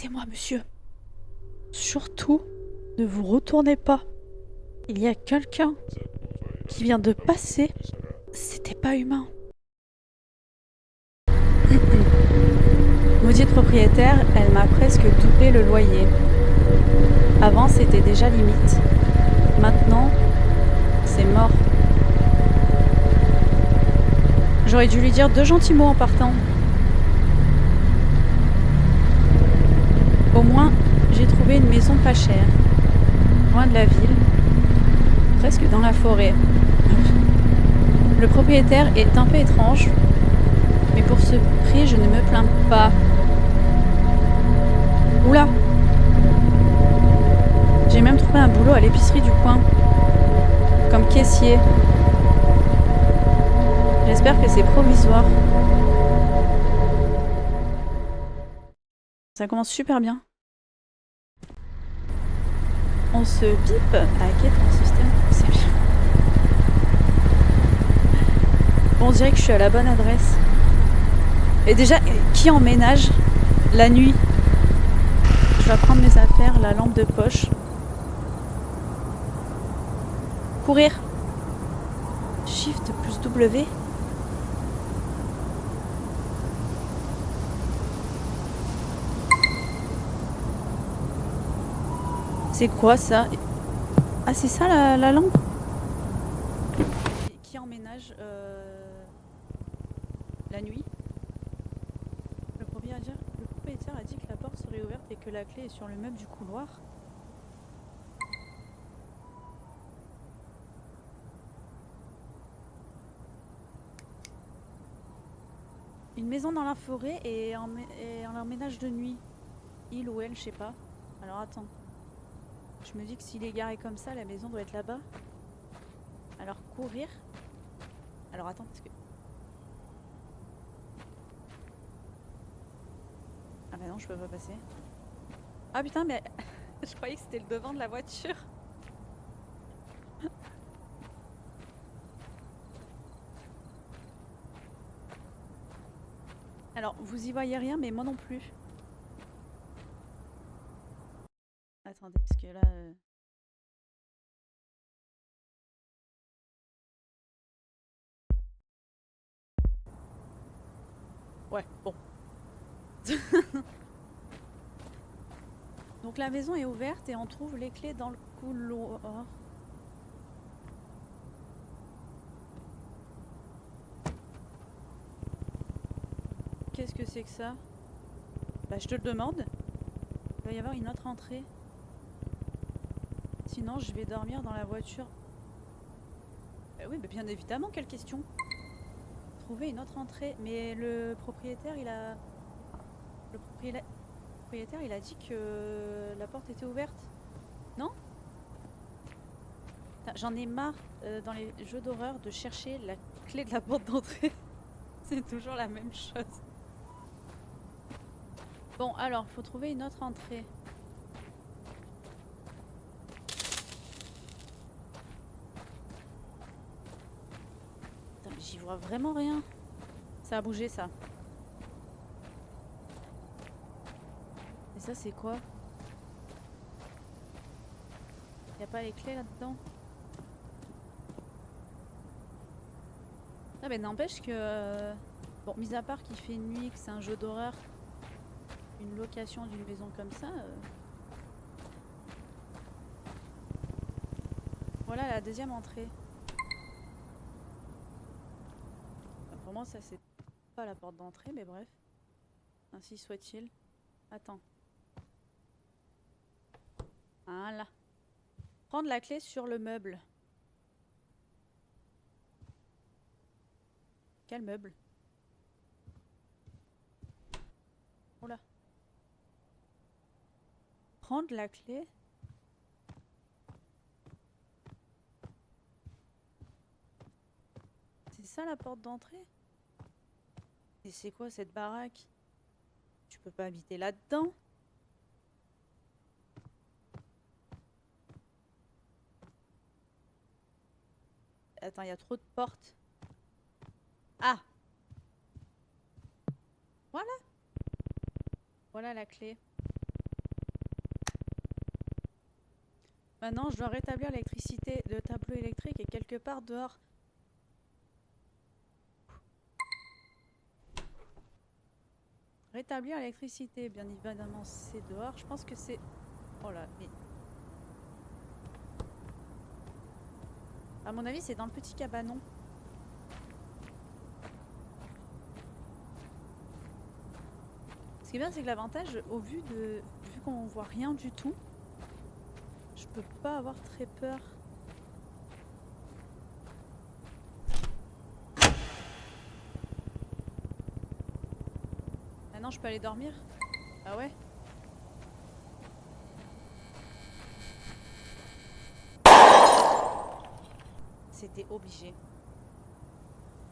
Laissez-moi, monsieur. Surtout, ne vous retournez pas. Il y a quelqu'un qui vient de passer. C'était pas humain. Maudite propriétaire, elle m'a presque doublé le loyer. Avant, c'était déjà limite. Maintenant, c'est mort. J'aurais dû lui dire 2 gentils mots en partant. Au moins, j'ai trouvé une maison pas chère, loin de la ville, presque dans la forêt. Le propriétaire est un peu étrange, mais pour ce prix, je ne me plains pas. Oula! J'ai même trouvé un boulot à l'épicerie du coin, comme caissier. J'espère que c'est provisoire. Ça commence super bien. On se pipe à quête en système. C'est bien. Bon, on dirait que je suis à la bonne adresse. Et déjà, qui emménage la nuit? Je dois prendre mes affaires, la lampe de poche. Courir. Shift plus W. C'est quoi ça? Ah, c'est ça la lampe? Qui emménage la nuit? Le propriétaire a dit que la porte serait ouverte et que la clé est sur le meuble du couloir. Une maison dans la forêt et en emménage de nuit. Il ou elle, je sais pas. Alors attends. Je me dis que s'il est garé comme ça, la maison doit être là-bas. Alors courir. Alors attends parce que... Ah bah non, je peux pas passer. Ah putain, mais je croyais que c'était le devant de la voiture. Alors, vous y voyez rien, mais moi non plus. Attendez, parce que là... Ouais, bon. Donc la maison est ouverte et on trouve les clés dans le couloir. Qu'est-ce que c'est que ça? Bah je te le demande. Il va y avoir une autre entrée. Sinon je vais dormir dans la voiture. Oui, bah bien évidemment, quelle question? Trouver une autre entrée. Mais le propriétaire, il a... Le propriétaire, il a dit que la porte était ouverte. Non? J'en ai marre dans les jeux d'horreur de chercher la clé de la porte d'entrée. C'est toujours la même chose. Bon, alors, faut trouver une autre entrée. Putain, mais j'y vois vraiment rien. Ça a bougé, ça. Et ça, c'est quoi? Y a pas les clés là-dedans? Ah, mais n'empêche que... Bon, mis à part qu'il fait nuit, que c'est un jeu d'horreur, une location d'une maison comme ça... Voilà la deuxième entrée. Enfin, pour moi, ça, c'est pas la porte d'entrée, mais bref. Ainsi soit-il. Attends. Voilà. Prendre la clé sur le meuble. Quel meuble? Oh là. Prendre la clé. C'est ça la porte d'entrée? Et c'est quoi cette baraque? Tu peux pas habiter là-dedans? Attends, il y a trop de portes. Ah! Voilà. Voilà la clé. Maintenant, je dois rétablir l'électricité. Le tableau électrique est quelque part dehors. Rétablir l'électricité, bien évidemment, c'est dehors. Je pense que c'est... Oh là, mais... À mon avis, c'est dans le petit cabanon. Ce qui est bien, c'est que l'avantage, au vu qu'on voit rien du tout, je peux pas avoir très peur. Maintenant, je peux aller dormir? Ah ouais? C'était obligé.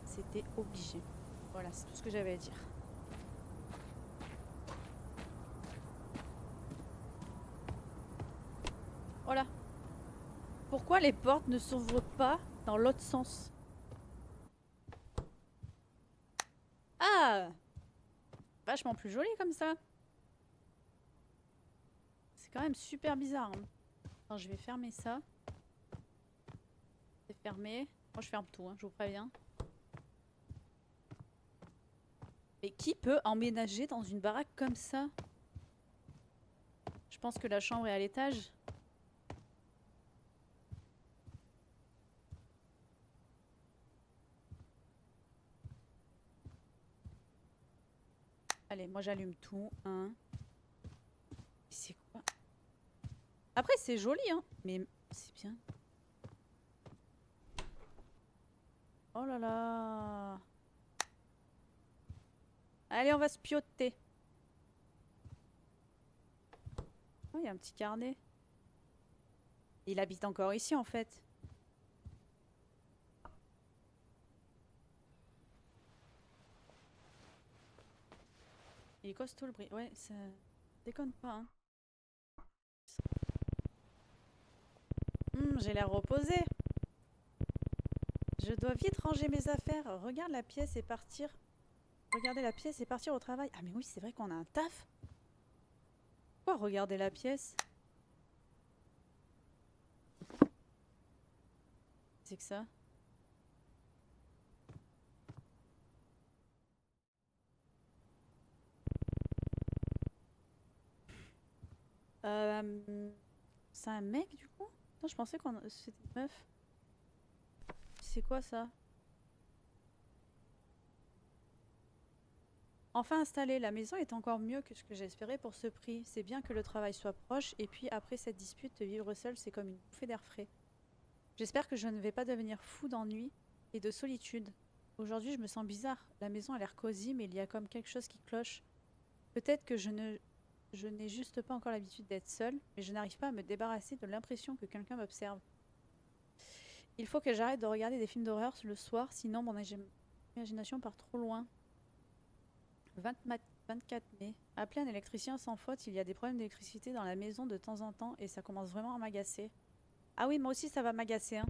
C'était obligé. Voilà, c'est tout ce que j'avais à dire. Voilà. Pourquoi les portes ne s'ouvrent pas dans l'autre sens? Ah! Vachement plus joli comme ça. C'est quand même super bizarre. Hein. Attends, je vais fermer ça. C'est fermé. Moi, je ferme tout, hein, je vous préviens. Mais qui peut emménager dans une baraque comme ça? Je pense que la chambre est à l'étage. Allez, moi j'allume tout. Hein. C'est quoi? Après, c'est joli, hein. Mais c'est bien. Oh là là. Allez, on va se pioter. Oh, il y a un petit carnet. Il habite encore ici, en fait. Il est costaud le bruit. Ouais, ça déconne pas, hein. J'ai l'air reposé. Je dois vite ranger mes affaires. Regarde la pièce et partir. Regarder la pièce et partir au travail. Ah mais oui, c'est vrai qu'on a un taf. Pourquoi regarder la pièce? C'est que ça. C'est un mec du coup? Non, je pensais qu'on c'était une meuf. C'est quoi ça? Enfin installée, la maison est encore mieux que ce que j'espérais pour ce prix. C'est bien que le travail soit proche et puis après cette dispute, vivre seul, c'est comme une bouffée d'air frais. J'espère que je ne vais pas devenir fou d'ennui et de solitude. Aujourd'hui, je me sens bizarre. La maison a l'air cosy, mais il y a comme quelque chose qui cloche. Peut-être que je n'ai juste pas encore l'habitude d'être seule, mais je n'arrive pas à me débarrasser de l'impression que quelqu'un m'observe. Il faut que j'arrête de regarder des films d'horreur le soir, sinon mon imagination part trop loin. 24 mai. Appeler un électricien sans faute, il y a des problèmes d'électricité dans la maison de temps en temps et ça commence vraiment à m'agacer. Ah oui, moi aussi ça va m'agacer. Hein.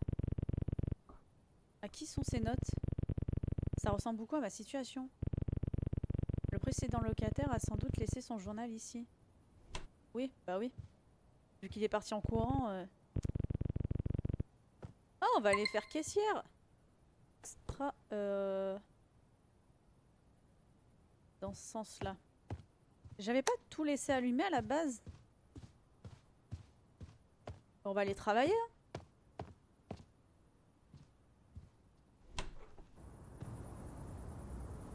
À qui sont ces notes? Ça ressemble beaucoup à ma situation. Le précédent locataire a sans doute laissé son journal ici. Oui, bah oui. Vu qu'il est parti en courant... Oh, on va aller faire caissière. Extra... Dans ce sens-là. J'avais pas tout laissé allumé à la base. On va aller travailler. Hein.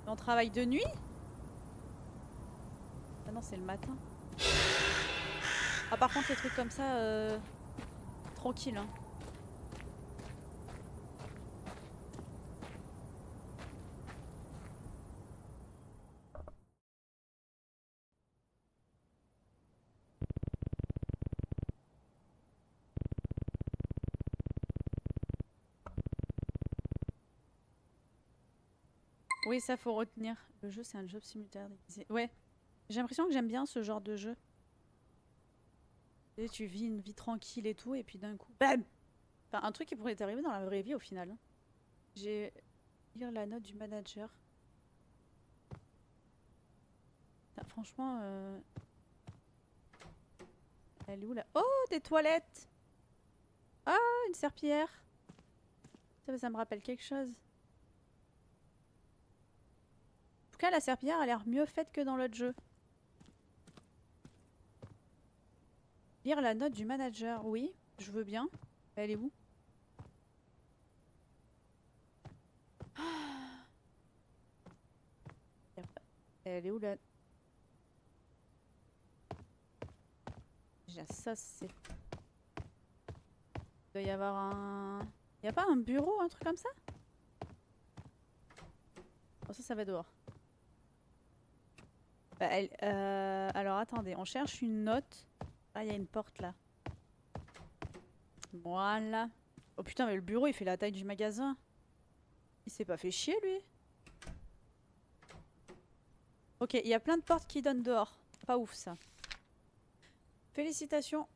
On travaille de nuit? Ah non, c'est le matin. Ah par contre, les trucs comme ça... Tranquille, hein. Oui, ça faut retenir. Le jeu, c'est un job simultané déguisé. Ouais. J'ai l'impression que j'aime bien ce genre de jeu. Tu vis une vie tranquille et tout, et puis d'un coup, bam! Enfin, un truc qui pourrait t'arriver dans la vraie vie au final. Hein. J'ai lire la note du manager. Putain, franchement, elle est où là? Oh, des toilettes! Ah, une serpillière. Ça me rappelle quelque chose. En tout cas, la serpillière a l'air mieux faite que dans l'autre jeu. Lire la note du manager. Oui, je veux bien. Elle est où? Elle est où là? Déjà, ça, c'est. Il doit y avoir un. Y a pas un bureau, un truc comme ça? Bon, ça va dehors. Bah, alors attendez, on cherche une note. Ah, il y a une porte là. Voilà. Oh putain, mais le bureau il fait la taille du magasin. Il s'est pas fait chier lui. Ok, il y a plein de portes qui donnent dehors. Pas ouf ça. Félicitations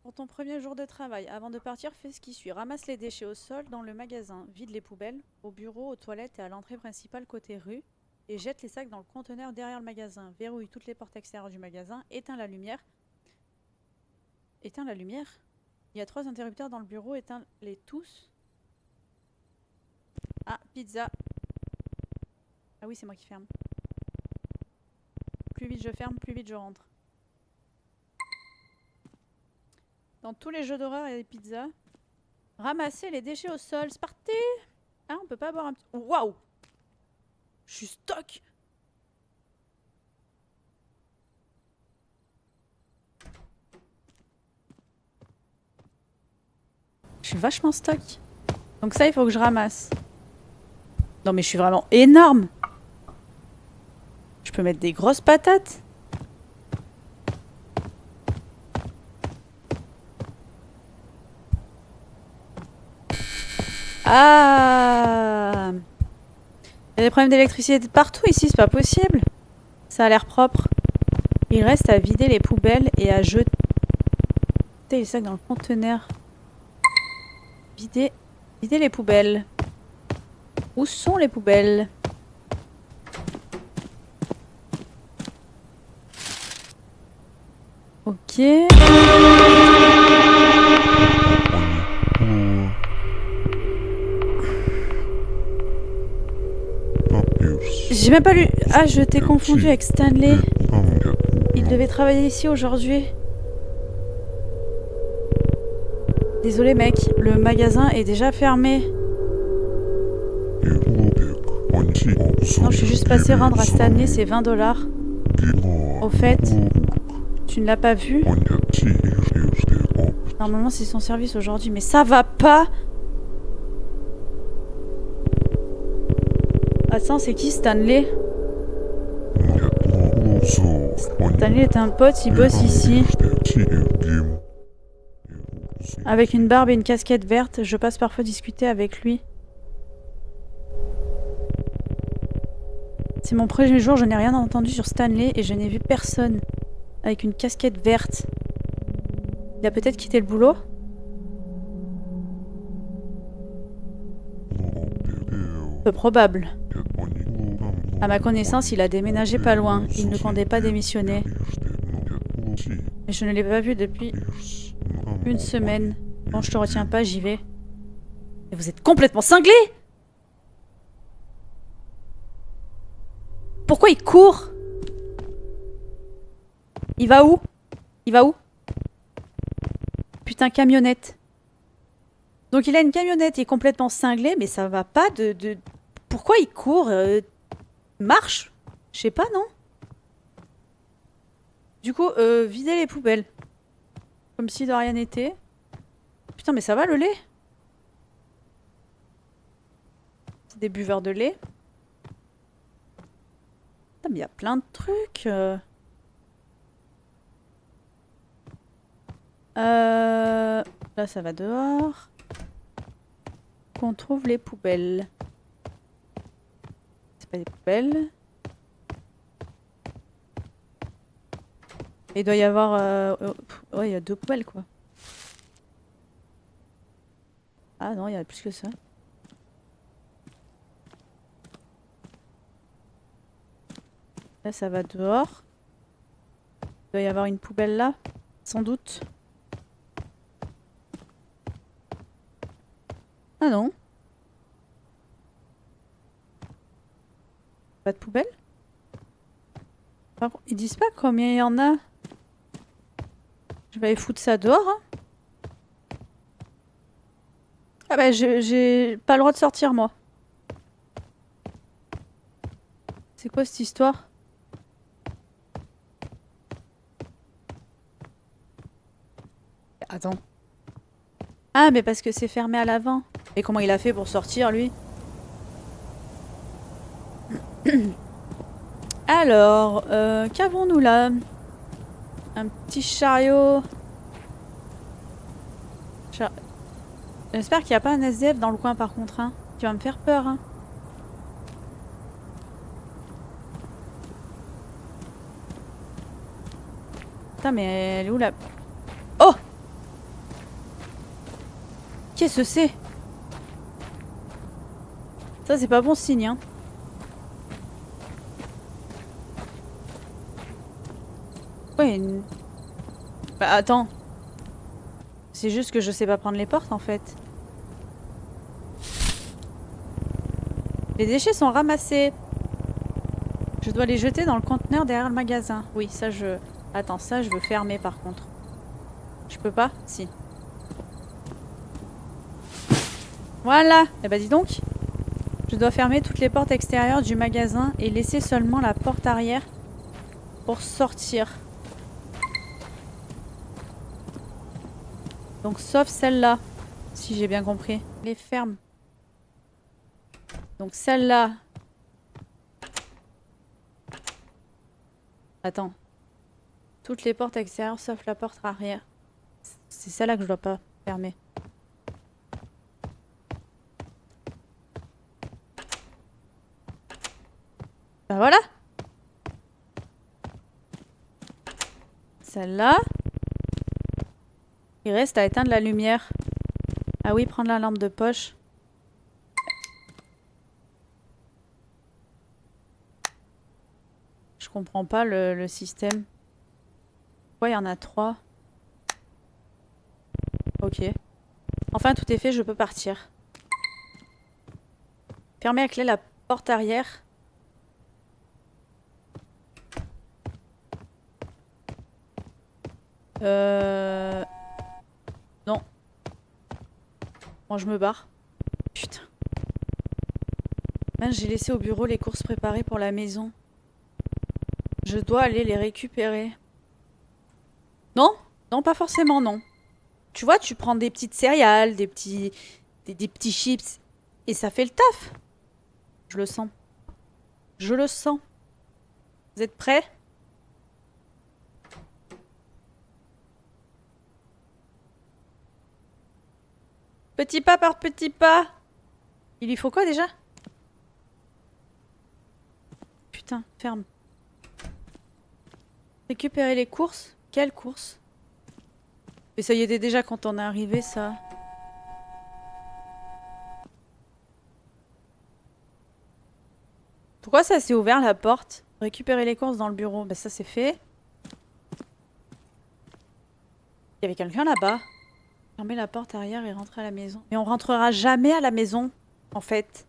pour ton premier jour de travail. Avant de partir, fais ce qui suit. Ramasse les déchets au sol dans le magasin. Vide les poubelles au bureau, aux toilettes et à l'entrée principale côté rue. Et jette les sacs dans le conteneur derrière le magasin. Verrouille toutes les portes extérieures du magasin. Éteins la lumière. Éteins la lumière? Il y a 3 interrupteurs dans le bureau. Éteins-les tous. Ah, pizza. Ah oui, c'est moi qui ferme. Plus vite je ferme, plus vite je rentre. Dans tous les jeux d'horreur, il y a des pizzas. Ramasser les déchets au sol, c'est parti! Ah, on peut pas boire un petit... Waouh! Je suis stock! Je suis vachement stock. Donc ça, il faut que je ramasse. Non mais je suis vraiment énorme! Je peux mettre des grosses patates? Ah! Il y a des problèmes d'électricité partout ici, c'est pas possible. Ça a l'air propre. Il reste à vider les poubelles et à jeter les sacs dans le conteneur. Vider les poubelles. Où sont les poubelles? Ok. J'ai même pas lu. Ah, je t'ai confondu avec Stanley. Il devait travailler ici aujourd'hui. Désolé mec, le magasin est déjà fermé. Non, je suis juste passé rendre à Stanley ses 20 $. Au fait, tu ne l'as pas vu? Normalement c'est son service aujourd'hui, mais ça va pas! Attends, c'est qui Stanley? Stanley est un pote, il bosse ici. Avec une barbe et une casquette verte, je passe parfois discuter avec lui. C'est mon premier jour, je n'ai rien entendu sur Stanley et je n'ai vu personne avec une casquette verte. Il a peut-être quitté le boulot? Peu probable. À ma connaissance, il a déménagé pas loin. Il ne comptait pas démissionner. Mais je ne l'ai pas vu depuis une semaine. Bon, je te retiens pas, j'y vais. Et vous êtes complètement cinglés! Pourquoi il court? Il va où? Il va où? Putain, camionnette. Donc il a une camionnette, il est complètement cinglé, mais ça va pas de... Pourquoi il court? Marche? Je sais pas, non? Du coup, vider les poubelles. Comme si de rien n'était. Putain, mais ça va le lait? C'est des buveurs de lait. Putain, mais il y a plein de trucs. Là, ça va dehors. Qu'on trouve les poubelles. C'est pas des poubelles. Il doit y avoir... ouais, il y a 2 poubelles, quoi. Ah non, il y a plus que ça. Là, ça va dehors. Il doit y avoir une poubelle là, sans doute. Ah non. Pas de poubelle? Par contre, ils disent pas combien il y en a. Je vais aller foutre ça dehors. Hein. Ah bah j'ai pas le droit de sortir moi. C'est quoi cette histoire? Attends. Ah mais parce que c'est fermé à l'avant. Et comment il a fait pour sortir lui? Alors, qu'avons-nous là? Un petit chariot. J'espère qu'il n'y a pas un SDF dans le coin par contre, hein, qui va me faire peur. Hein. Putain, mais elle est où la... Oh! Qu'est-ce que c'est? Ça, c'est pas bon signe, hein. Ouais, bah attends. C'est juste que je sais pas prendre les portes en fait. Les déchets sont ramassés. Je dois les jeter dans le conteneur derrière le magasin. Oui, ça je... Attends, ça je veux fermer par contre. Je peux pas? Si. Voilà. Eh bah dis donc. Je dois fermer toutes les portes extérieures du magasin et laisser seulement la porte arrière pour sortir. Donc sauf celle-là, si j'ai bien compris. Les ferme. Donc celle-là. Attends. Toutes les portes extérieures sauf la porte arrière. C'est celle-là que je dois pas fermer. Ben voilà. Celle-là. Il reste à éteindre la lumière. Ah oui, prendre la lampe de poche. Je comprends pas le système. Pourquoi il y en a 3? Ok. Enfin, tout est fait, je peux partir. Fermer à clé la porte arrière. Non. Bon, je me barre. Putain. Mince, j'ai laissé au bureau les courses préparées pour la maison. Je dois aller les récupérer. Non? Non, pas forcément, non. Tu vois, tu prends des petites céréales, des petits chips, et ça fait le taf. Je le sens. Je le sens. Vous êtes prêts? Petit pas par petit pas. Il lui faut quoi déjà? Putain, ferme. Récupérer les courses? Quelles courses? Mais ça y était déjà quand on est arrivé, ça. Pourquoi ça s'est ouvert la porte? Récupérer les courses dans le bureau. Bah ça c'est fait. Il y avait quelqu'un là-bas. Fermer la porte arrière et rentrer à la maison. Mais on rentrera jamais à la maison, en fait.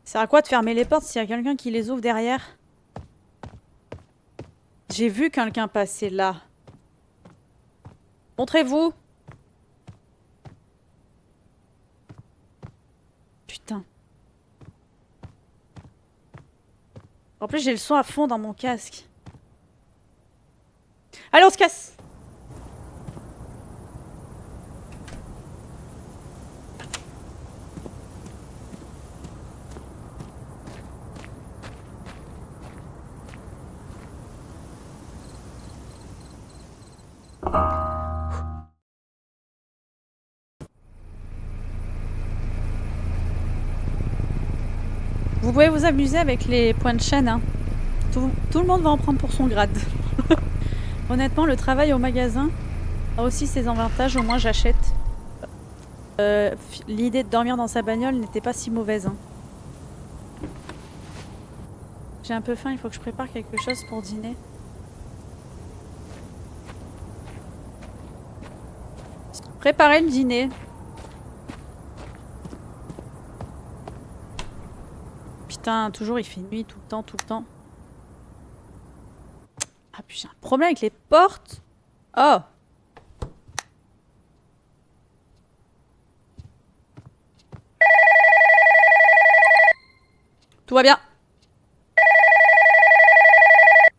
Ça sert à quoi de fermer les portes s'il y a quelqu'un qui les ouvre derrière? J'ai vu quelqu'un passer là. Montrez-vous. Putain. En plus, j'ai le son à fond dans mon casque. Allez, on se casse! Vous pouvez vous amuser avec les points de chaîne. Hein. Tout le monde va en prendre pour son grade. Honnêtement, le travail au magasin a aussi ses avantages. Au moins, j'achète. L'idée de dormir dans sa bagnole n'était pas si mauvaise. Hein. J'ai un peu faim, il faut que je prépare quelque chose pour dîner. Préparer le dîner. Putain, toujours il fait nuit tout le temps, tout le temps. Ah putain, j'ai un problème avec les portes. Oh. Tout va bien.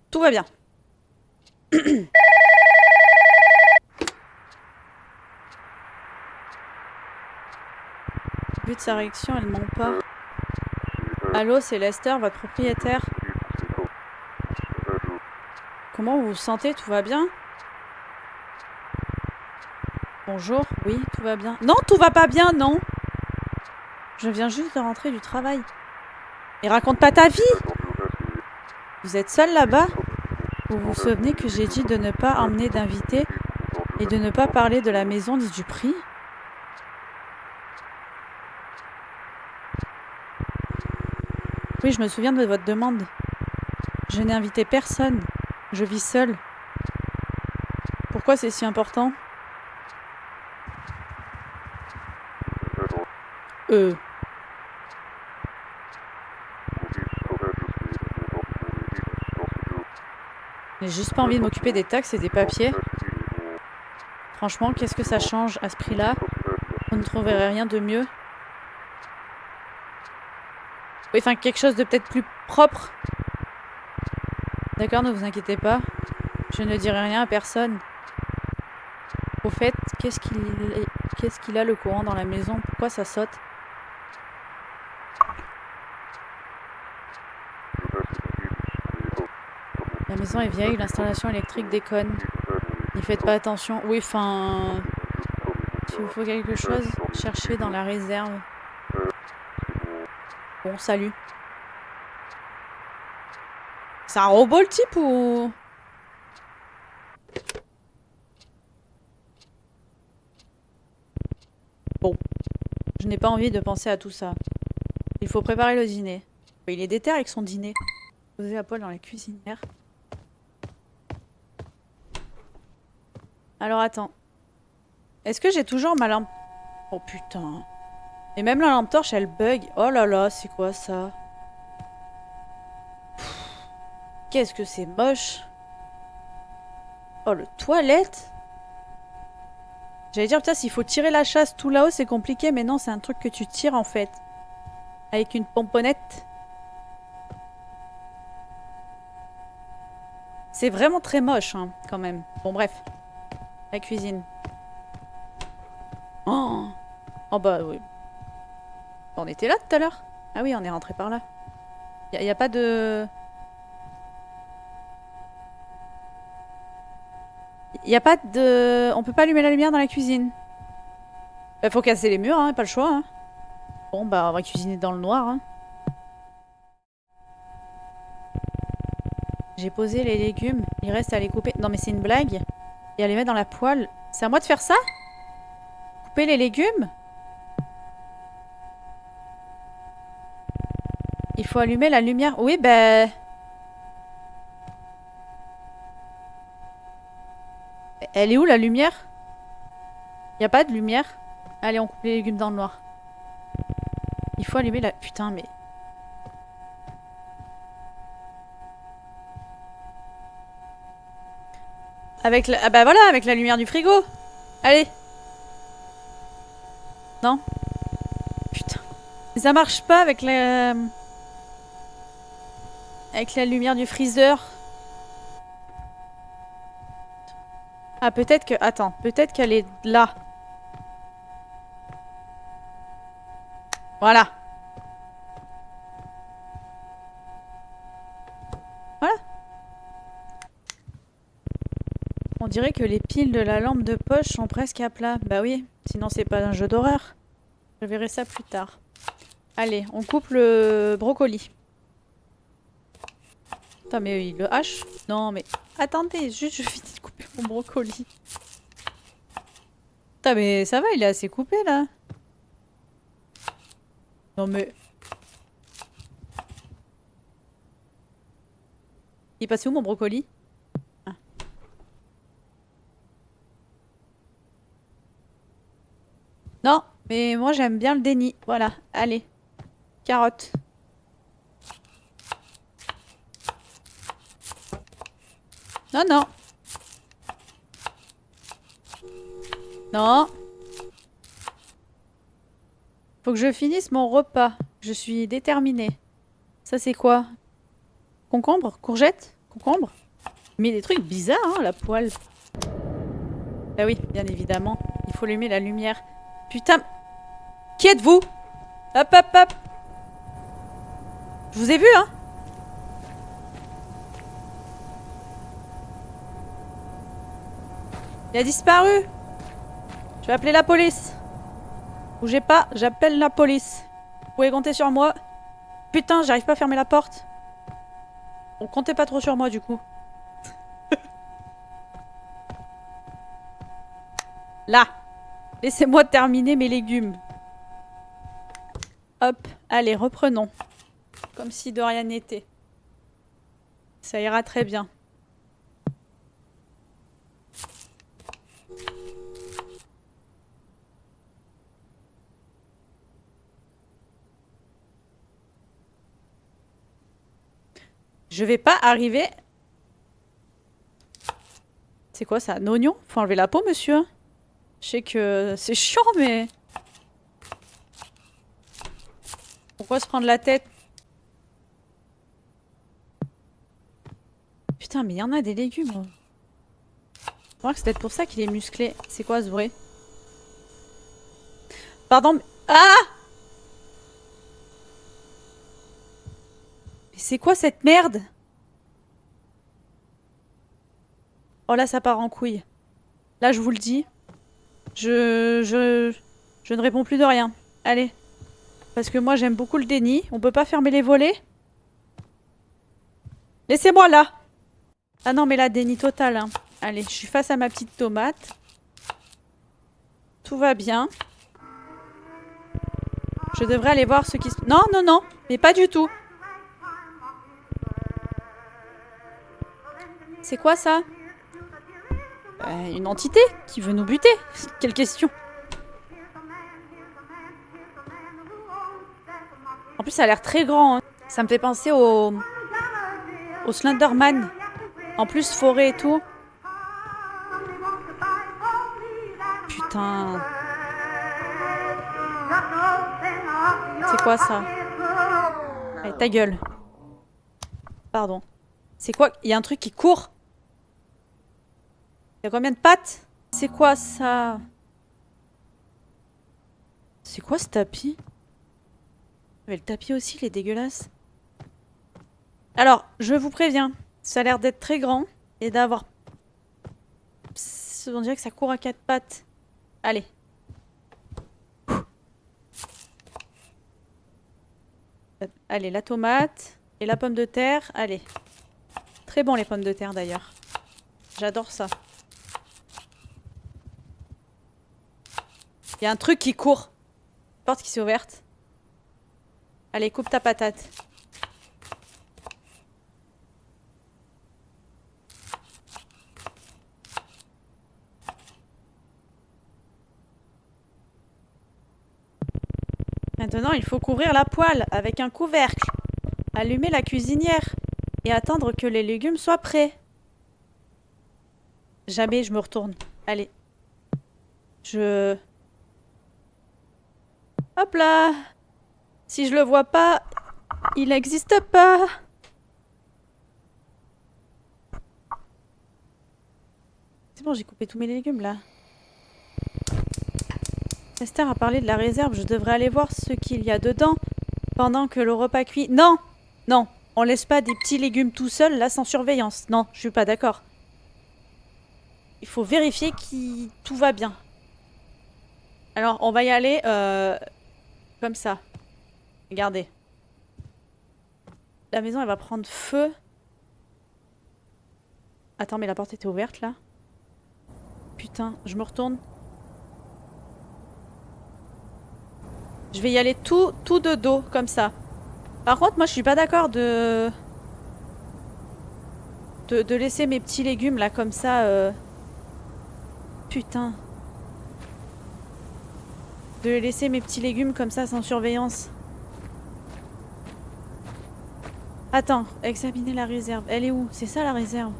Tout va bien. Vu de sa réaction, elle ment pas. Allô, c'est Lester, votre propriétaire. Comment vous vous sentez? Tout va bien? Bonjour, oui, tout va bien. Non, tout va pas bien, non. Je viens juste de rentrer du travail. Et raconte pas ta vie. Vous êtes seul là-bas? Vous vous souvenez que j'ai dit de ne pas emmener d'invités et de ne pas parler de la maison ni du prix? Oui, je me souviens de votre demande. Je n'ai invité personne. Je vis seule. Pourquoi c'est si important? J'ai juste pas envie de m'occuper des taxes et des papiers. Franchement, qu'est-ce que ça change à ce prix-là? Vous ne trouverez rien de mieux? Oui, enfin, quelque chose de peut-être plus propre. D'accord, ne vous inquiétez pas. Je ne dirai rien à personne. Au fait, qu'est-ce qu'il a le courant dans la maison? Pourquoi ça saute? La maison est vieille, l'installation électrique déconne. N'y faites pas attention. Oui, enfin... S'il vous faut quelque chose, cherchez dans la réserve. Bon, salut. C'est un robot le type ou... Bon. Je n'ai pas envie de penser à tout ça. Il faut préparer le dîner. Il est déter avec son dîner. Posé à poil dans la cuisinière. Alors attends. Est-ce que j'ai toujours ma lampe... Oh putain. Et même la lampe torche elle bug. Oh là là, c'est quoi ça? Qu'est-ce que c'est moche. Oh, le toilette. J'allais dire, putain, s'il faut tirer la chasse tout là-haut, c'est compliqué. Mais non, c'est un truc que tu tires, en fait. Avec une pomponnette. C'est vraiment très moche, hein, quand même. Bon, bref. La cuisine. Oh, oh bah, oui. On était là, tout à l'heure? Ah oui, on est rentré par là. Y a pas de... Y a pas de... On peut pas allumer la lumière dans la cuisine. Bah, faut casser les murs, hein, pas le choix. Hein. Bon, bah, on va cuisiner dans le noir. Hein. J'ai posé les légumes. Il reste à les couper. Non, mais c'est une blague. Et à les mettre dans la poêle. C'est à moi de faire ça? Couper les légumes? Il faut allumer la lumière. Oui, bah... Elle est où la lumière? Y a pas de lumière? Allez, on coupe les légumes dans le noir. Il faut allumer la... Putain, mais... Avec la... Ah bah voilà, avec la lumière du frigo. Allez. Non? Putain. Mais ça marche pas avec la... Avec la lumière du freezer. Ah, peut-être que... Attends, peut-être qu'elle est là. Voilà. Voilà. On dirait que les piles de la lampe de poche sont presque à plat. Bah oui, sinon c'est pas un jeu d'horreur. Je verrai ça plus tard. Allez, on coupe le brocoli. Putain, mais il le hache? Non, mais... Attendez, juste je finis de couper mon brocoli. Putain, mais ça va, il est assez coupé, là. Non, mais... Il est passé où, mon brocoli? Ah. Non, mais moi, j'aime bien le déni. Voilà, allez. Carotte. Non, non. Non. Faut que je finisse mon repas. Je suis déterminée. Ça, c'est quoi? Concombre? Courgette? Concombre? Mais des trucs bizarres, hein, la poêle. Bah oui, bien évidemment. Il faut allumer la lumière. Putain. Qui êtes-vous? Hop, hop, hop. Je vous ai vu, hein. Il a disparu. Je vais appeler la police. Bougez pas, j'appelle la police. Vous pouvez compter sur moi. Putain, j'arrive pas à fermer la porte. On comptait pas trop sur moi du coup. Là. Laissez-moi terminer mes légumes. Hop, allez, reprenons. Comme si de rien n'était. Ça ira très bien. Je vais pas arriver... C'est quoi ça? Un oignon? Faut enlever la peau, monsieur? Je sais que c'est chiant, mais... Pourquoi se prendre la tête? Putain, mais il y en a des légumes. Je crois que c'est peut-être pour ça qu'il est musclé. C'est quoi ce vrai? Pardon, mais... Ah! Mais c'est quoi cette merde? Oh là, ça part en couille. Là, je vous le dis. Je ne réponds plus de rien. Allez. Parce que moi, j'aime beaucoup le déni. On peut pas fermer les volets? Laissez-moi là! Ah non, mais là, déni total. Hein. Allez, je suis face à ma petite tomate. Tout va bien. Je devrais aller voir ce qui se... Non, non, non. Mais pas du tout. C'est quoi ça? Une entité qui veut nous buter. Quelle question. En plus, ça a l'air très grand. Hein. Ça me fait penser au Slenderman. En plus, forêt et tout. Putain. C'est quoi ça? Allez, ta gueule. Pardon. C'est quoi? Il y a un truc qui court. Il y a combien de pattes? C'est quoi ça? C'est quoi ce tapis? Mais le tapis aussi, il est dégueulasse. Alors, je vous préviens. Ça a l'air d'être très grand. Et d'avoir... On dirait que ça court à quatre pattes. Allez. Allez, la tomate. Et la pomme de terre. Allez. Très bon les pommes de terre d'ailleurs. J'adore ça. Il y a un truc qui court. Porte qui s'est ouverte. Allez, coupe ta patate. Maintenant, il faut couvrir la poêle avec un couvercle. Allumer la cuisinière. Et attendre que les légumes soient prêts. Jamais je me retourne. Allez. Hop là! Si je le vois pas, il n'existe pas! C'est bon, j'ai coupé tous mes légumes là. Esther a parlé de la réserve, je devrais aller voir ce qu'il y a dedans pendant que le repas cuit. Non! Non! On laisse pas des petits légumes tout seuls là sans surveillance. Non, je suis pas d'accord. Il faut vérifier que tout va bien. Alors, on va y aller comme ça. Regardez. La maison, elle va prendre feu. Attends, mais la porte était ouverte, là. Putain, je me retourne. Je vais y aller tout de dos, comme ça. Par contre, moi, je suis pas d'accord de laisser mes petits légumes, là, comme ça. Putain. De laisser mes petits légumes comme ça, sans surveillance. Attends, examiner la réserve. Elle est où? C'est ça la réserve?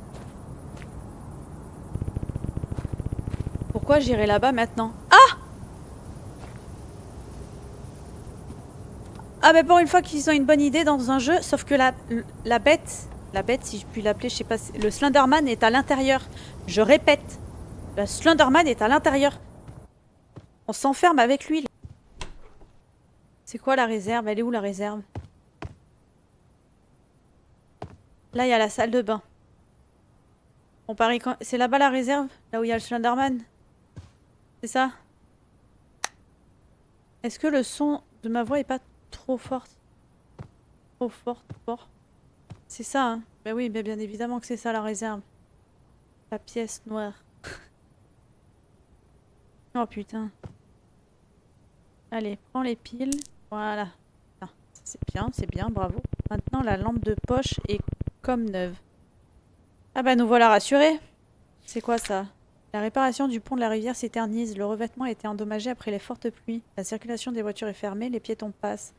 pourquoi j'irai là-bas maintenant? Ah! Ah bah pour une fois qu'ils ont une bonne idée dans un jeu, sauf que la bête, si je puis l'appeler, je sais pas, le Slenderman est à l'intérieur. Je répète, le Slenderman est à l'intérieur. On s'enferme avec lui. C'est quoi la réserve? Elle est où la réserve? Là, il y a la salle de bain. On parie quand... C'est là-bas la réserve? Là où il y a le Slenderman? C'est ça? Est-ce que le son de ma voix est pas trop fort? Trop fort. C'est ça, hein? Ben oui, bien évidemment que c'est ça la réserve. La pièce noire. Oh putain. Allez, prends les piles. Voilà. Ah, c'est bien, bravo. Maintenant, la lampe de poche est comme neuve. Ah bah nous voilà rassurés. C'est quoi ça? La réparation du pont de la rivière s'éternise. Le revêtement a été endommagé après les fortes pluies. La circulation des voitures est fermée, les piétons passent.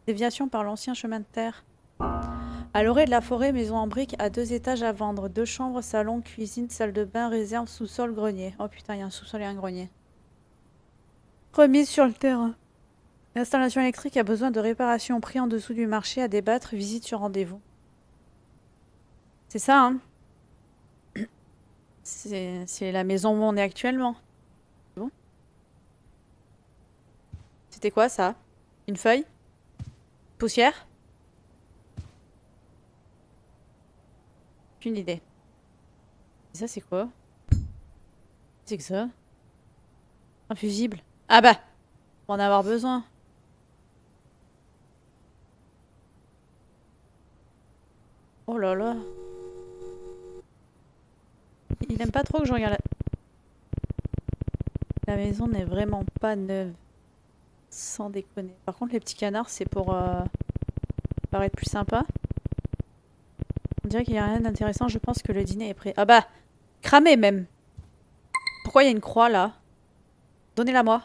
Déviation par l'ancien chemin de terre. À l'orée de la forêt, maison en briques à 2 étages à vendre. 2 chambres, salon, cuisine, salle de bain, réserve, sous-sol, grenier. Oh putain, il y a un sous-sol et un grenier. Remise sur le terrain. L'installation électrique a besoin de réparation. Prix en dessous du marché à débattre. Visite sur rendez-vous. C'est ça, hein? C'est la maison où on est actuellement. Bon. C'était quoi ça? Une feuille? Poussière? Aucune idée. Et ça c'est quoi? C'est que ça? Un fusible. Ah bah! On va en avoir besoin. Oh là là. Il aime pas trop que je regarde la maison n'est vraiment pas neuve. Sans déconner. Par contre les petits canards c'est pour paraître plus sympa. On dirait qu'il n'y a rien d'intéressant. Je pense que le dîner est prêt. Ah bah! Cramé même! Pourquoi il y a une croix là? Donnez-la moi.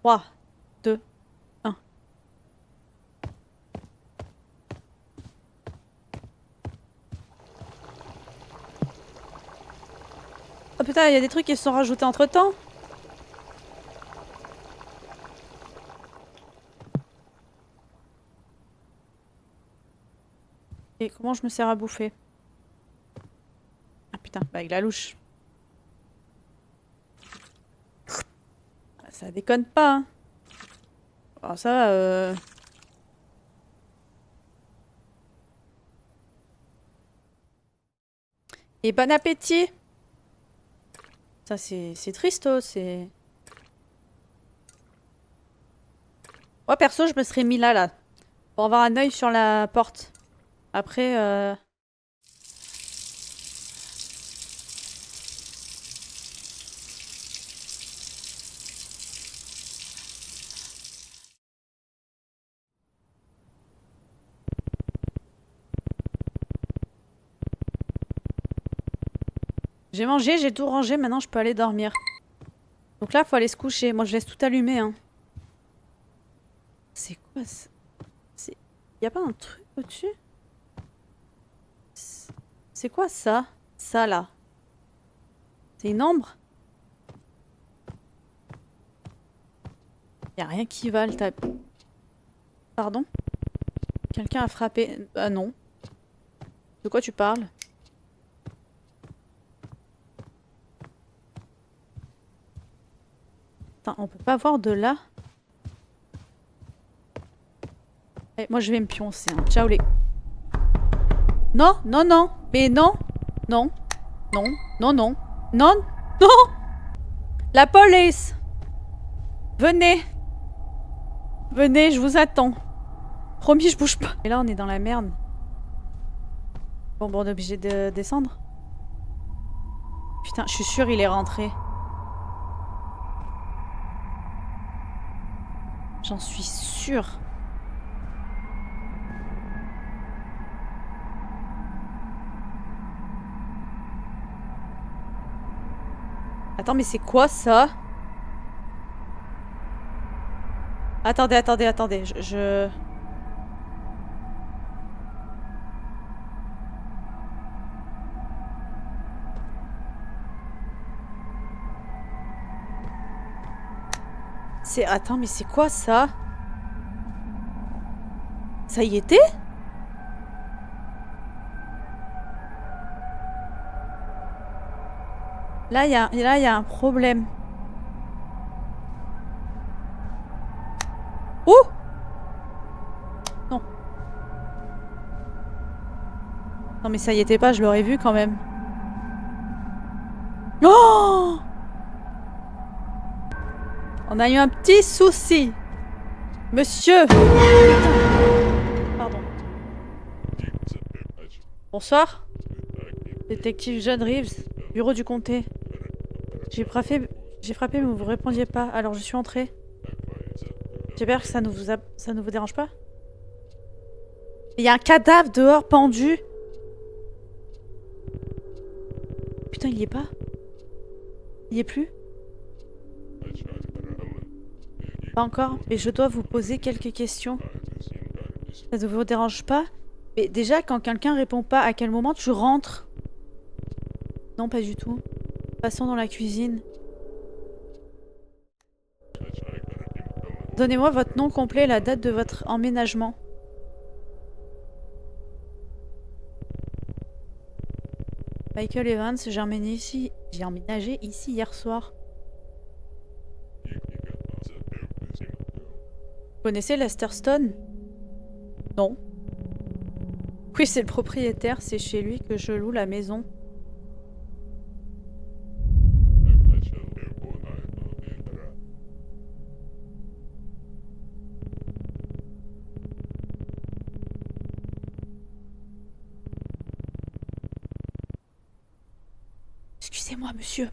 Trois, 2, 1. Oh putain, il y a des trucs qui se sont rajoutés entre temps. Et comment je me sers à bouffer? Ah putain, bah avec la louche. Ça déconne pas, hein. Oh, ça va, Et bon appétit! Ça, c'est triste, oh, c'est... Moi, perso, je me serais mis là. Pour avoir un œil sur la porte. Après, j'ai mangé, j'ai tout rangé, maintenant je peux aller dormir. Donc là, faut aller se coucher. Moi, je laisse tout allumé, hein. C'est quoi ça? Y a pas un truc au-dessus? C'est quoi ça? Ça, là. C'est une ombre? Y a rien qui va le taper. Pardon? Quelqu'un a frappé... Ah non. De quoi tu parles? Attends, on peut pas voir de là? Eh, moi je vais me pioncer, hein. Ciao les... Non, non, non. Mais non. Non. Non. Non, non. Non. Non. La police. Venez. Venez, je vous attends. Promis, je bouge pas. Et là, on est dans la merde. Bon, on est obligé de descendre. Putain, je suis sûre il est rentré. J'en suis sûre. Attends, mais c'est quoi ça? Attendez, attendez, attendez. C'est... Attends, mais c'est quoi ça? Ça y était? Là, il y a un problème. Oh! Non. Non, mais ça y était pas, je l'aurais vu quand même. Oh! On a eu un petit souci. Monsieur! Pardon. Bonsoir. Détective John Reeves, bureau du comté. J'ai frappé, mais vous ne répondiez pas, alors je suis entrée. J'espère que ça ne vous dérange pas. Il y a un cadavre dehors pendu. Putain, il y est pas. Il y est plus. Pas encore, mais je dois vous poser quelques questions. Ça ne vous dérange pas? Mais déjà, quand quelqu'un répond pas, à quel moment tu rentres? Non, pas du tout. Passons dans la cuisine. Donnez-moi votre nom complet et la date de votre emménagement. Michael Evans, j'ai emménagé ici hier soir. Vous connaissez Lester Stone? Non. Oui, c'est le propriétaire, c'est chez lui que je loue la maison. Excusez-moi, monsieur.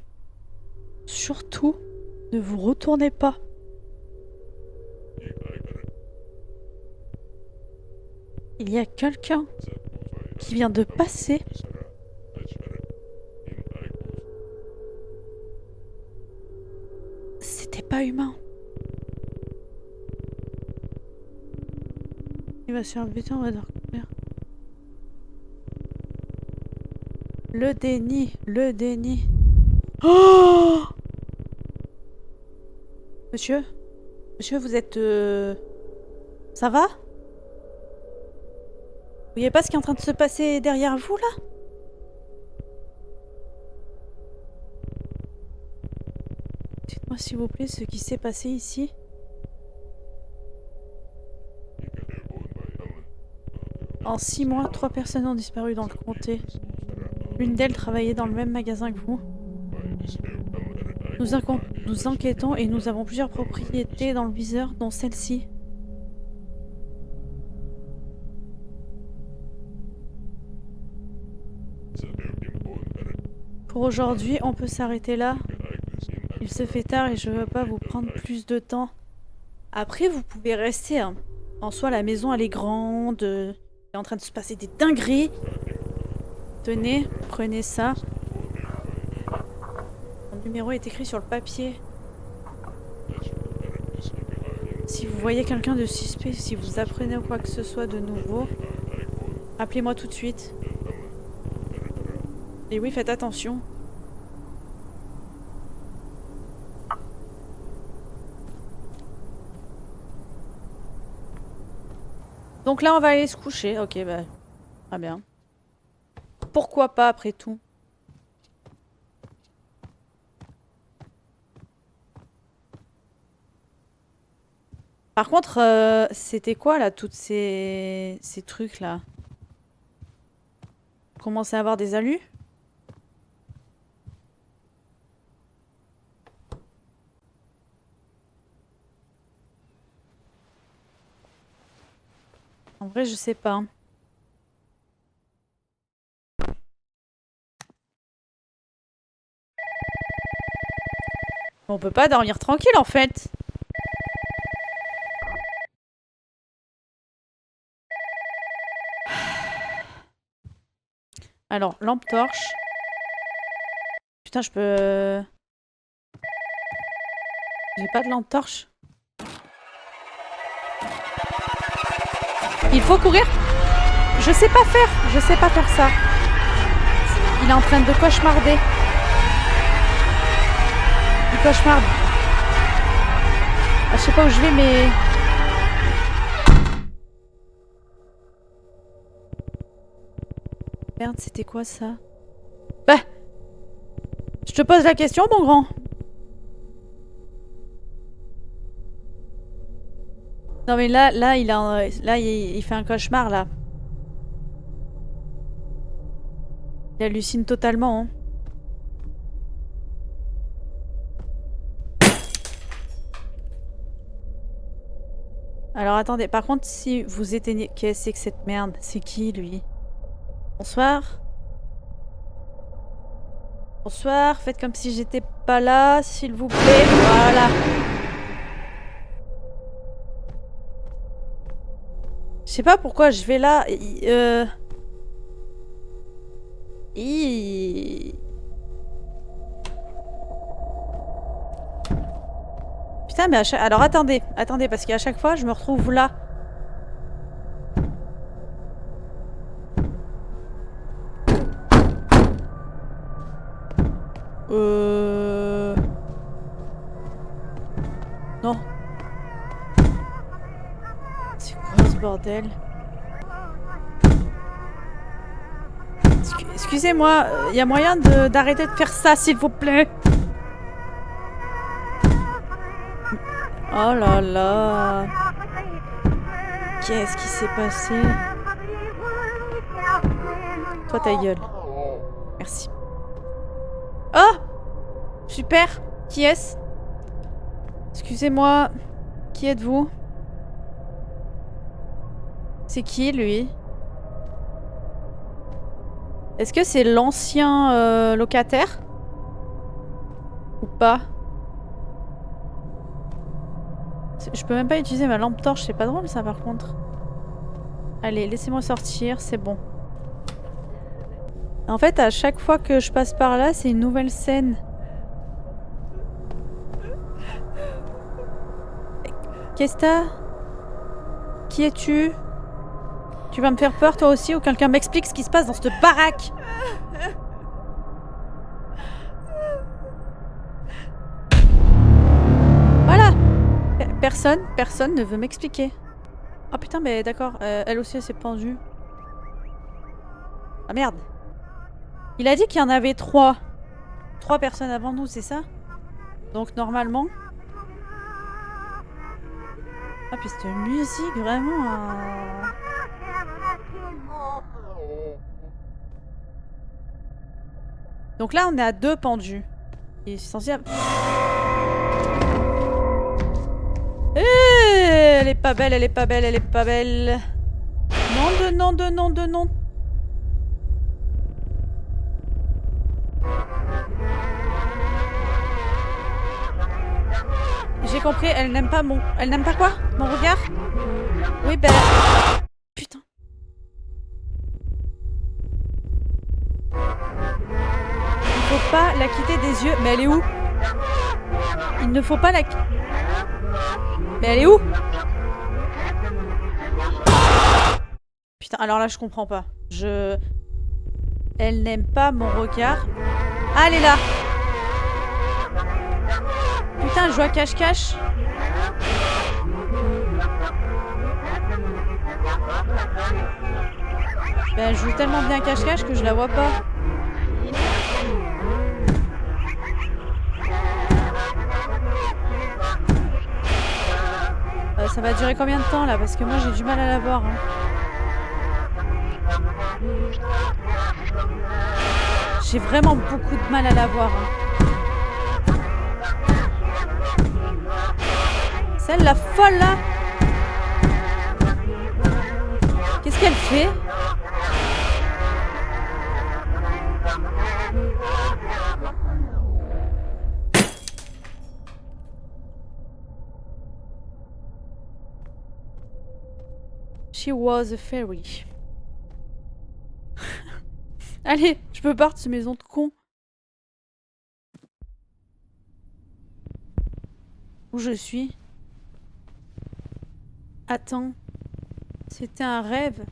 Surtout, ne vous retournez pas. Il y a quelqu'un qui vient de passer. C'était pas humain. Il va se faire buter, on va devoir courir. Le déni, le déni. Oh! Monsieur? Monsieur, vous êtes... Ça va? Vous voyez pas ce qui est en train de se passer derrière vous, là? Dites-moi, s'il vous plaît, ce qui s'est passé ici. En 6 mois, 3 personnes ont disparu dans le comté. L'une d'elles travaillait dans le même magasin que vous. Nous enquêtons et nous avons plusieurs propriétés dans le viseur, dont celle-ci. Pour aujourd'hui, on peut s'arrêter là. Il se fait tard et je veux pas vous prendre plus de temps. Après, vous pouvez rester. Hein. En soi, la maison, elle est grande. Il est en train de se passer des dingueries. Tenez, prenez ça. Mon numéro est écrit sur le papier. Si vous voyez quelqu'un de suspect, si vous apprenez quoi que ce soit de nouveau, appelez-moi tout de suite. Et oui, faites attention. Donc là, on va aller se coucher. Ok, bah, très bien. Pourquoi pas, après tout? Par contre, c'était quoi, là, toutes ces trucs-là? Commencer à avoir des alus? En vrai, je sais pas. On peut pas dormir tranquille, en fait. Alors, lampe torche. Putain, je peux... J'ai pas de lampe torche. Il faut courir. Je sais pas faire ça. Il est en train de cauchemarder. Il cauchemarde. Ah, je sais pas où je vais, mais... Merde, c'était quoi ça? Bah, je te pose la question, mon grand. Non mais là, il fait un cauchemar là. Il hallucine totalement. Hein. Alors attendez, par contre, si vous éteignez... Qu'est-ce que c'est que cette merde? C'est qui, lui? Bonsoir. Bonsoir, faites comme si j'étais pas là, s'il vous plaît. Voilà. Je sais pas pourquoi je vais là. Putain, mais alors attendez, parce qu'à chaque fois, je me retrouve là. Non. C'est quoi ce bordel? Excusez-moi, il y a moyen d'arrêter de faire ça, s'il vous plaît? Oh là là. Qu'est-ce qui s'est passé? Toi, ta gueule. Merci. Oh! Super! Qui est-ce? Excusez-moi. Qui êtes-vous? C'est qui, lui? Est-ce que c'est l'ancien locataire? Ou pas? Je peux même pas utiliser ma lampe torche, c'est pas drôle ça par contre. Allez, laissez-moi sortir, c'est bon. En fait, à chaque fois que je passe par là, c'est une nouvelle scène. Qu'est-ce que t'as? Qui es-tu? Tu vas me faire peur toi aussi ou quelqu'un m'explique ce qui se passe dans cette baraque? Voilà! Personne ne veut m'expliquer. Oh putain, mais d'accord, elle aussi elle s'est pendue. Ah merde! Il a dit qu'il y en avait 3. 3 personnes avant nous, c'est ça? Donc normalement... Ah puis cette musique, vraiment... Donc là, on est à 2 pendus. Et c'est censé... Elle est pas belle, elle est pas belle, elle est pas belle. Non. J'ai compris, elle n'aime pas mon... Elle n'aime pas quoi? Mon regard? Oui, ben... Putain. Il faut pas la quitter des yeux. Mais elle est où? Il ne faut pas la... Mais elle est où? Putain, alors là, je comprends pas. Elle n'aime pas mon regard. Ah, elle est là! Putain, je joue à cache-cache. Ben, je joue tellement bien cache-cache que je la vois pas. Ça va durer combien de temps là? Parce que moi j'ai du mal à la voir. Hein. J'ai vraiment beaucoup de mal à la voir. Hein. Celle la folle là. Qu'est-ce qu'elle fait? She was a fairy. Allez, je peux partir de cette maison de con. Où je suis? Attends. C'était un rêve.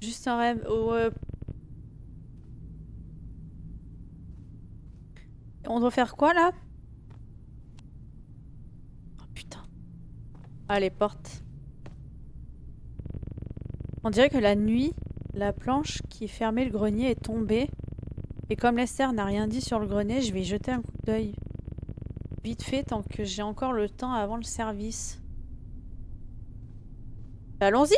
Juste un rêve. Oh, on doit faire quoi là? Oh putain. Ah, les portes. On dirait que la nuit, la planche qui fermait le grenier est tombée. Et comme Lester n'a rien dit sur le grenier, je vais y jeter un coup d'œil. Vite fait, tant que j'ai encore le temps avant le service. Allons-y!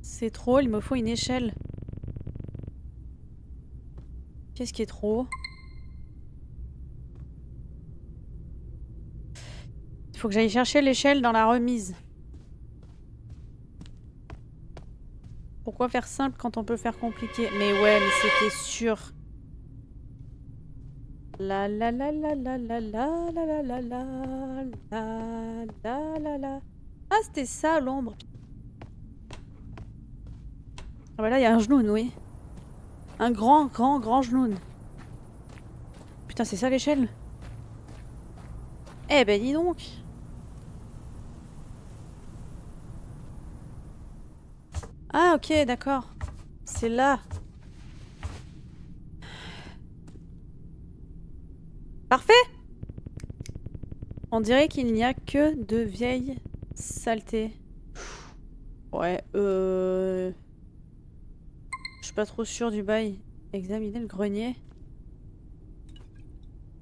C'est trop haut, il me faut une échelle. Qu'est-ce qui est trop haut? Il faut que j'aille chercher l'échelle dans la remise. Pourquoi faire simple quand on peut faire compliqué? Mais ouais, mais c'était sûr. La la la la la la la la la la la la la la la. Ah, c'était ça l'ombre. Ah bah là, il y a un genoune, oui. Un grand, grand, grand genoune. Putain, c'est ça l'échelle? Eh ben dis donc. Ah ok, d'accord. C'est là. Parfait! On dirait qu'il n'y a que de vieilles saletés. Ouais, Je suis pas trop sûre du bail. Examiner le grenier.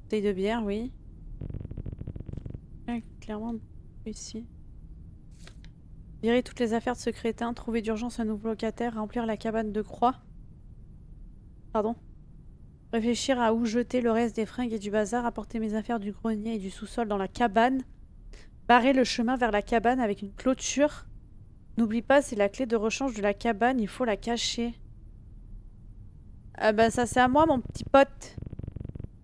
Bouteille de bière, oui. Ouais, clairement, ici. Virer toutes les affaires de ce crétin, trouver d'urgence un nouveau locataire, remplir la cabane de croix. Pardon. Réfléchir à où jeter le reste des fringues et du bazar, apporter mes affaires du grenier et du sous-sol dans la cabane. Barrer le chemin vers la cabane avec une clôture. N'oublie pas, c'est la clé de rechange de la cabane, il faut la cacher. Ah bah ça c'est à moi mon petit pote.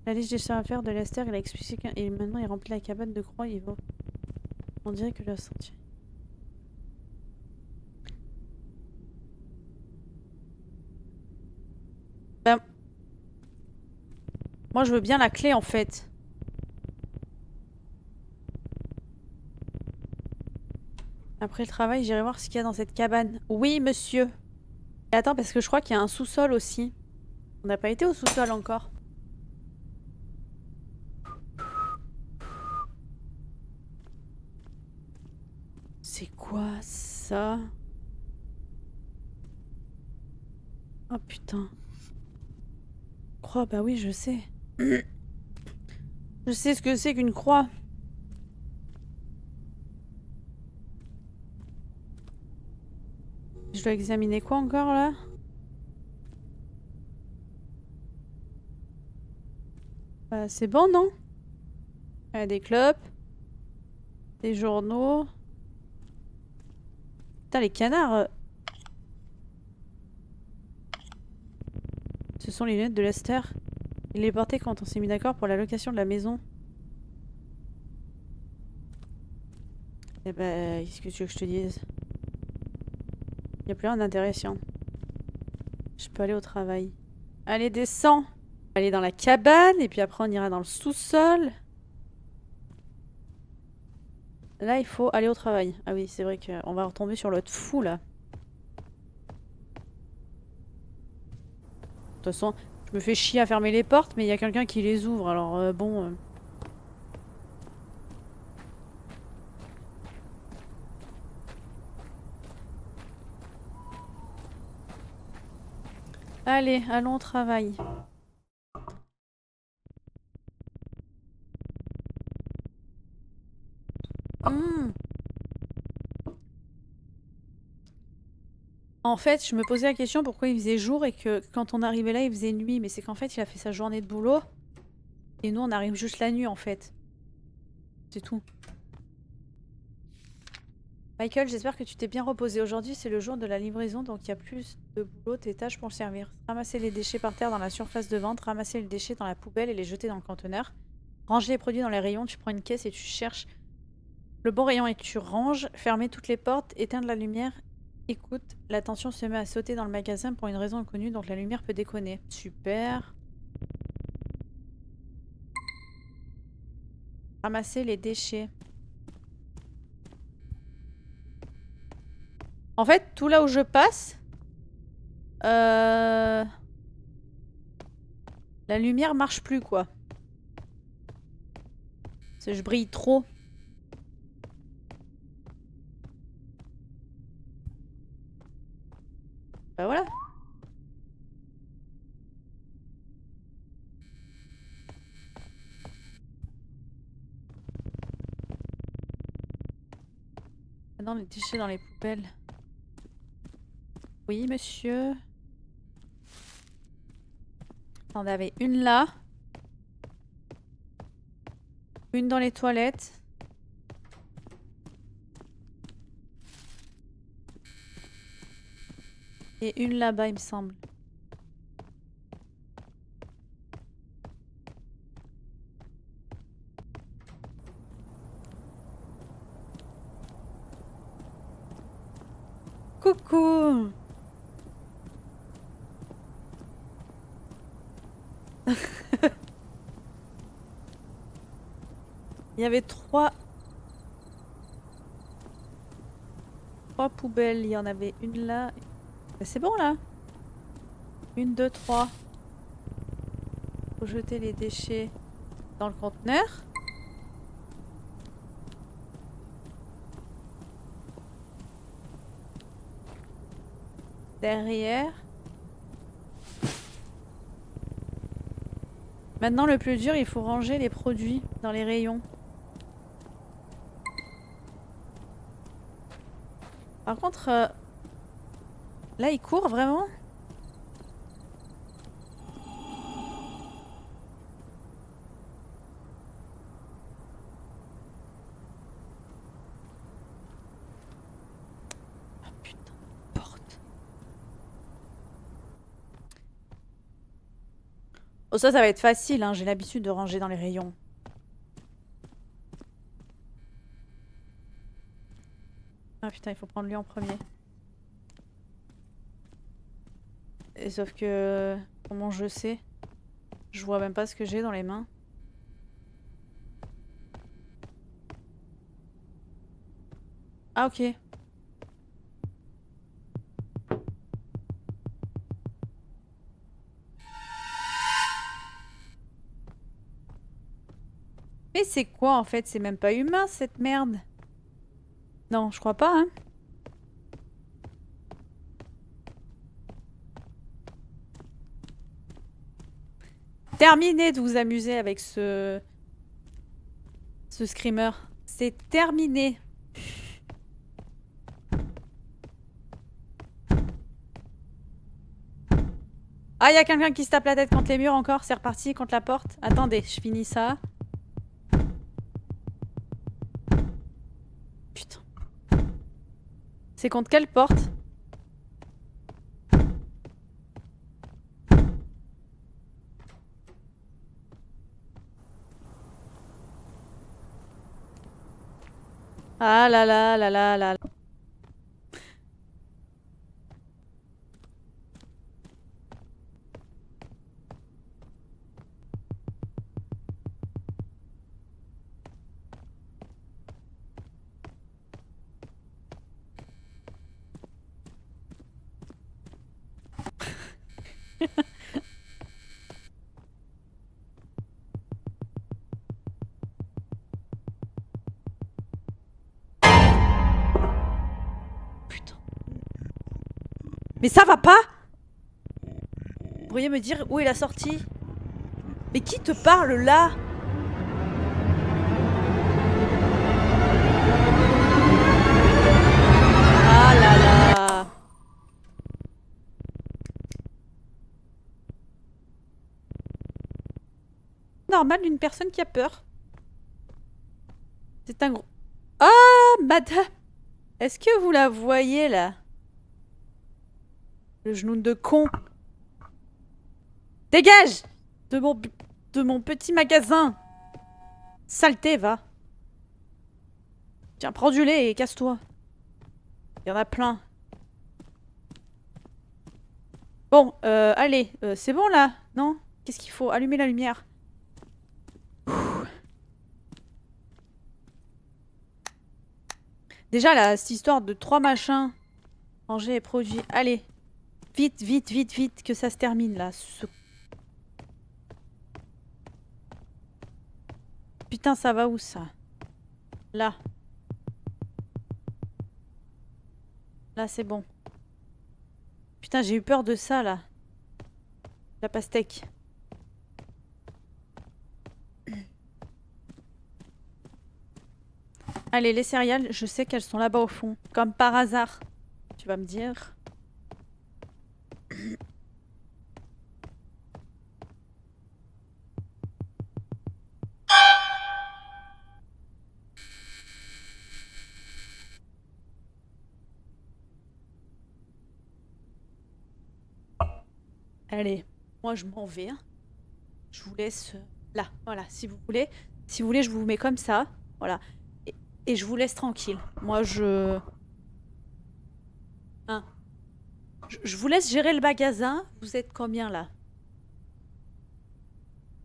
La liste des choses à faire de Lester, il a expliqué et maintenant il remplit la cabane de croix, il va. On dirait que le sentier. Ben, moi je veux bien la clé en fait. Après le travail, j'irai voir ce qu'il y a dans cette cabane. Oui, monsieur. Et attends, parce que je crois qu'il y a un sous-sol aussi. On n'a pas été au sous-sol encore. C'est quoi ça? Oh putain. Croix, bah oui, je sais. Je sais ce que c'est qu'une croix. Je dois examiner quoi encore là? Bah, c'est bon, non? Des clopes. Des journaux. Putain, les canards. Ce sont les lunettes de Lester. Il les portait quand on s'est mis d'accord pour la location de la maison. Eh ben, qu'est-ce que tu veux que je te dise? Y a plus rien d'intéressant. Je peux aller au travail. Allez, descends! Aller dans la cabane, et puis après on ira dans le sous-sol. Là, il faut aller au travail. Ah oui, c'est vrai qu'on va retomber sur l'autre fou, là. De toute façon, je me fais chier à fermer les portes, mais il y a quelqu'un qui les ouvre, alors bon... Allez, allons au travail. Mmh. En fait, je me posais la question pourquoi il faisait jour et que quand on arrivait là, il faisait nuit. Mais c'est qu'en fait, il a fait sa journée de boulot. Et nous, on arrive juste la nuit, en fait. C'est tout. Michael, j'espère que tu t'es bien reposé. Aujourd'hui, c'est le jour de la livraison, donc il y a plus de boulot. Tes tâches pour le servir. Ramasser les déchets par terre dans la surface de vente, ramasser les déchets dans la poubelle et les jeter dans le conteneur. Ranger les produits dans les rayons, tu prends une caisse et tu cherches le bon rayon et tu ranges. Fermer toutes les portes, éteindre la lumière. Écoute, la tension se met à sauter dans le magasin pour une raison inconnue, donc la lumière peut déconner. Super. Ramasser les déchets. En fait, tout là où je passe, la lumière marche plus, quoi. Parce que je brille trop. Bah voilà. Maintenant, les déchets dans les poubelles. Oui, monsieur. On avait une là. Une dans les toilettes. Et une là-bas, il me semble. Coucou! Il y avait trois poubelles. Il y en avait une là. C'est bon là. 1, 2, 3. Faut jeter les déchets dans le conteneur. Derrière. Maintenant le plus dur, il faut ranger les produits dans les rayons. Par contre, là il court vraiment? Ah putain, porte. Oh ça va être facile, hein. J'ai l'habitude de ranger dans les rayons. Ah putain, il faut prendre lui en premier. Et sauf que... Comment je sais? Je vois même pas ce que j'ai dans les mains. Ah ok. Mais c'est quoi en fait? C'est même pas humain cette merde. Non, je crois pas, hein. Terminé de vous amuser avec ce screamer. C'est terminé. Ah, il y a quelqu'un qui se tape la tête contre les murs encore. C'est reparti contre la porte. Attendez, je finis ça. Putain. C'est contre quelle porte? Ah là là là là là. Putain. Mais ça va pas? Vous pourriez me dire où est la sortie? Mais qui te parle là? Ah là là. Normal d'une personne qui a peur. C'est un gros... Ah, madame! Est-ce que vous la voyez là? Le genou de con. Dégage! De mon petit magasin. Saleté, va. Tiens, prends du lait et casse-toi. Il y en a plein. Bon, allez, c'est bon là, non? Qu'est-ce qu'il faut? Allumer la lumière. Déjà, là, cette histoire de 3 machins Ranger les produits. Allez. Vite, vite, vite, vite, que ça se termine là. Putain, ça va où ça? Là. Là, c'est bon. Putain, j'ai eu peur de ça là. La pastèque. Allez, les céréales, je sais qu'elles sont là-bas au fond. Comme par hasard. Tu vas me dire. Allez, moi je m'en vais. Hein. Je vous laisse là. Voilà, si vous voulez. Si vous voulez, je vous mets comme ça. Voilà. Et je vous laisse tranquille. Moi, Hein. Je vous laisse gérer le magasin. Vous êtes combien là?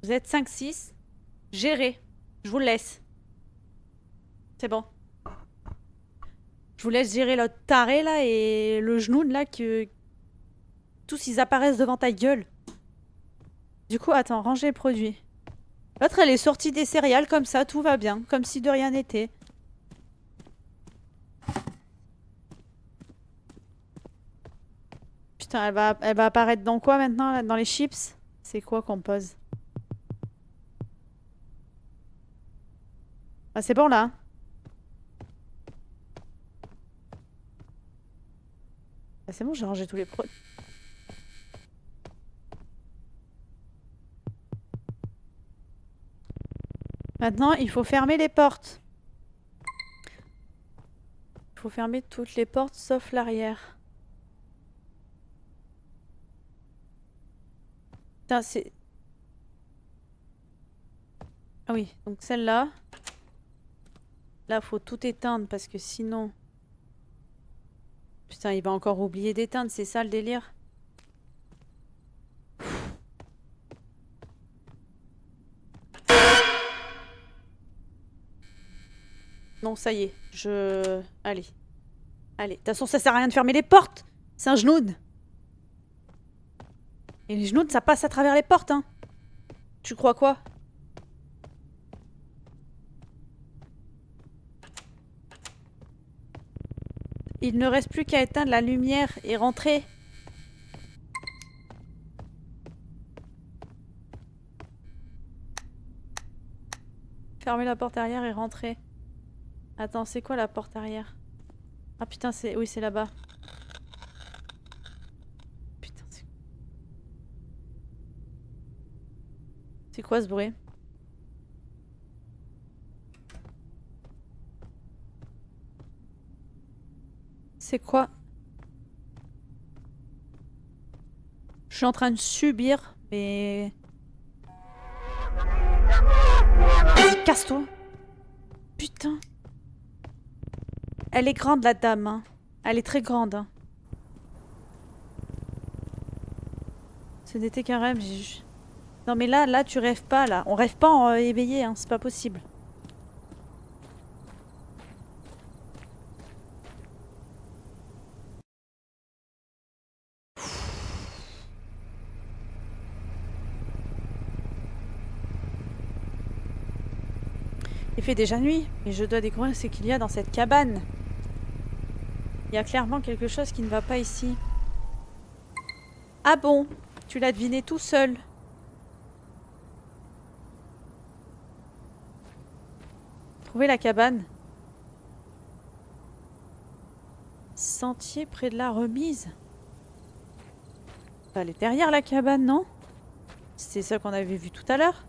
Vous êtes 5-6. Gérez. Je vous le laisse. C'est bon. Je vous laisse gérer l'autre taré là et le genou là que... Tous ils apparaissent devant ta gueule. Du coup, attends, ranger les produits. L'autre elle est sortie des céréales comme ça, tout va bien. Comme si de rien n'était. Putain, elle va apparaître dans quoi maintenant là? Dans les chips? C'est quoi qu'on pose? Ah, c'est bon là. Ah, c'est bon, j'ai rangé tous les produits. Maintenant, il faut fermer les portes. Il faut fermer toutes les portes sauf l'arrière. Putain, c'est... Ah oui, donc celle-là. Là, faut tout éteindre parce que sinon... Putain, il va encore oublier d'éteindre, c'est ça le délire? Non, ça y est, Allez. Allez, de toute façon, ça sert à rien de fermer les portes. C'est un genoud. Et les genouds, ça passe à travers les portes, hein. Tu crois quoi? Il ne reste plus qu'à éteindre la lumière et rentrer. Fermer la porte arrière et rentrer. Attends, c'est quoi la porte arrière? Ah putain, c'est... Oui, c'est là-bas. Putain, c'est... C'est quoi ce bruit? C'est quoi? Je suis en train de subir, mais... Vas-y, casse-toi! Putain! Elle est grande, la dame, hein. Elle est très grande, hein. Ce n'était qu'un rêve, Non mais là, tu rêves pas, là. On rêve pas en éveillé, hein. C'est pas possible. Il fait déjà nuit, et je dois découvrir ce qu'il y a dans cette cabane. Il y a clairement quelque chose qui ne va pas ici. Ah bon? Tu l'as deviné tout seul. Trouver la cabane. Sentier près de la remise. Elle est derrière la cabane, non? C'est ça qu'on avait vu tout à l'heure.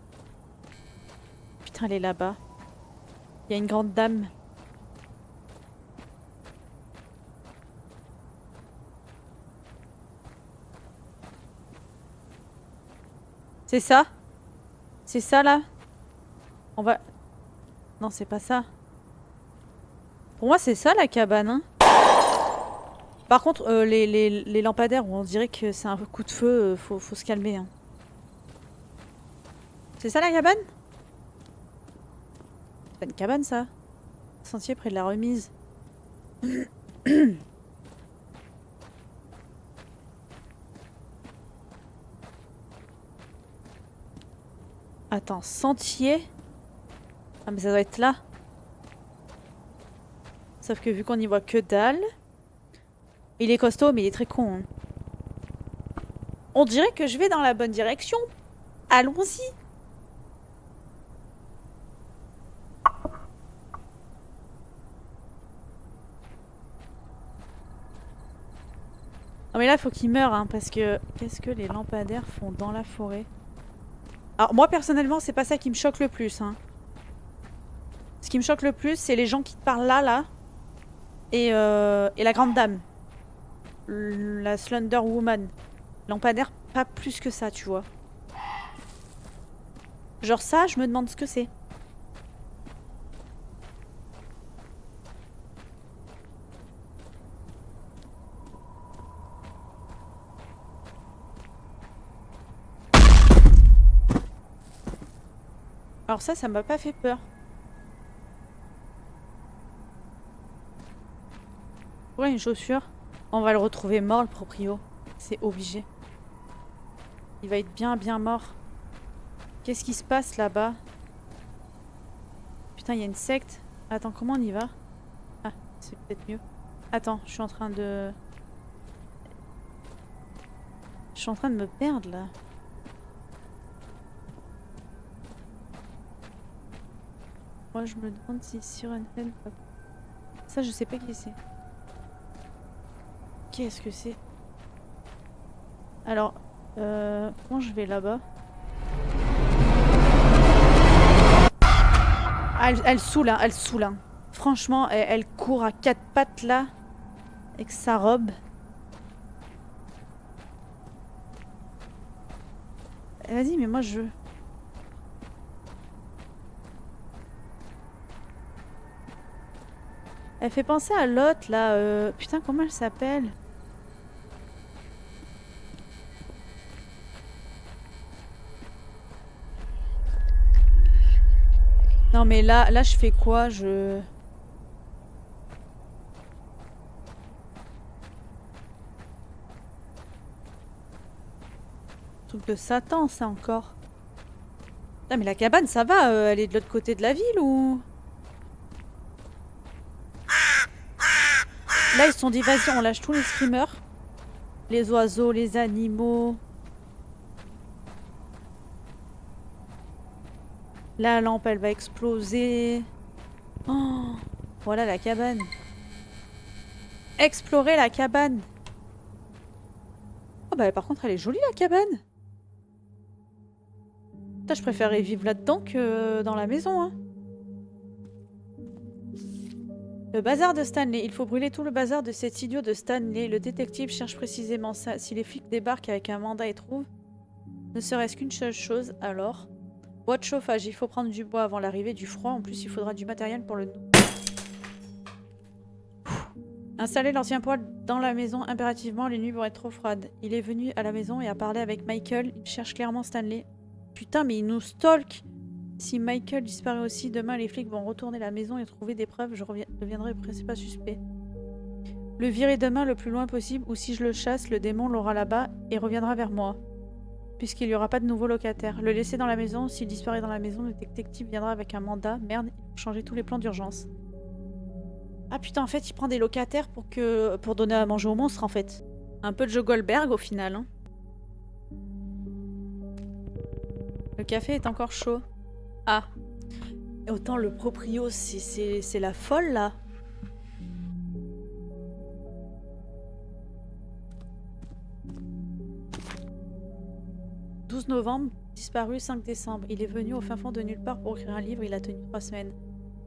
Putain, elle est là-bas. Il y a une grande dame. C'est ça? C'est ça, là? On va... Non, c'est pas ça. Pour moi, c'est ça, la cabane, hein. Par contre, les lampadaires, on dirait que c'est un coup de feu. Faut se calmer, hein. C'est ça, la cabane? C'est pas une cabane, ça. Sentier près de la remise. Attends, sentier. Ah mais ça doit être là. Sauf que vu qu'on y voit que dalle. Il est costaud mais il est très con. Hein. On dirait que je vais dans la bonne direction. Allons-y. Non mais là, il faut qu'il meure, hein, parce que... Qu'est-ce que les lampadaires font dans la forêt? Alors moi, personnellement, c'est pas ça qui me choque le plus. Hein. Ce qui me choque le plus, c'est les gens qui te parlent là. Et la grande dame. La Slender Woman. Lampadaire, pas plus que ça, tu vois. Genre ça, je me demande ce que c'est. Alors ça m'a pas fait peur. Ouais, une chaussure. On va le retrouver mort, le proprio. C'est obligé. Il va être bien mort. Qu'est-ce qui se passe là-bas? Putain, il y a une secte. Attends, comment on y va? Ah, c'est peut-être mieux. Attends, je suis en train de... Je suis en train de me perdre là. Moi, je me demande si Siren Head... Ça, je sais pas qui c'est. Qu'est-ce que c'est? Alors, comment je vais là-bas? Ah, elle saoule, hein, elle saoule. Hein. Franchement, elle court à quatre pattes là, avec sa robe. Vas-y, mais moi je veux. Elle fait penser à l'autre là. Putain, comment elle s'appelle? Non mais là je fais quoi? Truc de Satan ça encore. Ah mais la cabane ça va, elle est de l'autre côté de la ville ou... Là ils se sont dit vas-y on lâche tous les screamers. Les oiseaux, les animaux. La lampe elle va exploser. Oh, voilà la cabane. Explorer la cabane. Oh bah par contre elle est jolie la cabane. Putain, je préférerais vivre là-dedans que dans la maison. Hein. Le bazar de Stanley. Il faut brûler tout le bazar de cet idiot de Stanley. Le détective cherche précisément ça. Si les flics débarquent avec un mandat et trouvent ne serait-ce qu'une seule chose, alors... Bois de chauffage. Il faut prendre du bois avant l'arrivée du froid. En plus, il faudra du matériel pour le... Installer l'ancien poêle dans la maison impérativement. Les nuits vont être trop froides. Il est venu à la maison et a parlé avec Michael. Il cherche clairement Stanley. Putain, mais il nous stalk. Si Michael disparaît aussi, demain les flics vont retourner à la maison et trouver des preuves. Je deviendrai principal suspect. Le virer demain le plus loin possible, ou si je le chasse, le démon l'aura là-bas et reviendra vers moi. Puisqu'il n'y aura pas de nouveaux locataires. Le laisser dans la maison, s'il disparaît dans la maison, le détective viendra avec un mandat. Merde, il faut changer tous les plans d'urgence. Ah putain, en fait, il prend des locataires pour donner à manger aux monstres, en fait. Un peu de Joe Goldberg, au final. Hein. Le café est encore chaud. Ah. Autant le proprio, c'est la folle, là. « 12 novembre, disparu 5 décembre. Il est venu au fin fond de nulle part pour écrire un livre, il a tenu 3 semaines.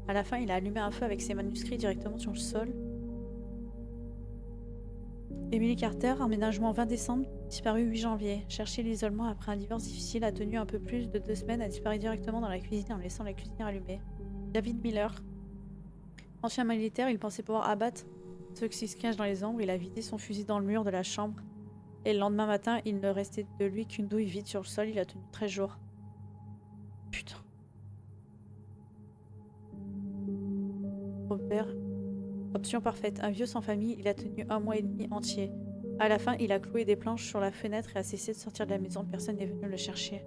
À la fin, il a allumé un feu avec ses manuscrits directement sur le sol. Emily Carter, emménagement 20 décembre, disparu 8 janvier. Cherché l'isolement après un divorce difficile, a tenu un peu plus de 2 semaines, a disparu directement dans la cuisine en laissant la cuisinière allumée. David Miller, ancien militaire, il pensait pouvoir abattre ceux qui se cachent dans les ombres. Il a vidé son fusil dans le mur de la chambre. Et le lendemain matin, il ne restait de lui qu'une douille vide sur le sol. Il a tenu 13 jours. Putain. Robert. Option parfaite. Un vieux sans famille, il a tenu 1 mois et demi entier. À la fin, il a cloué des planches sur la fenêtre et a cessé de sortir de la maison. Personne n'est venu le chercher.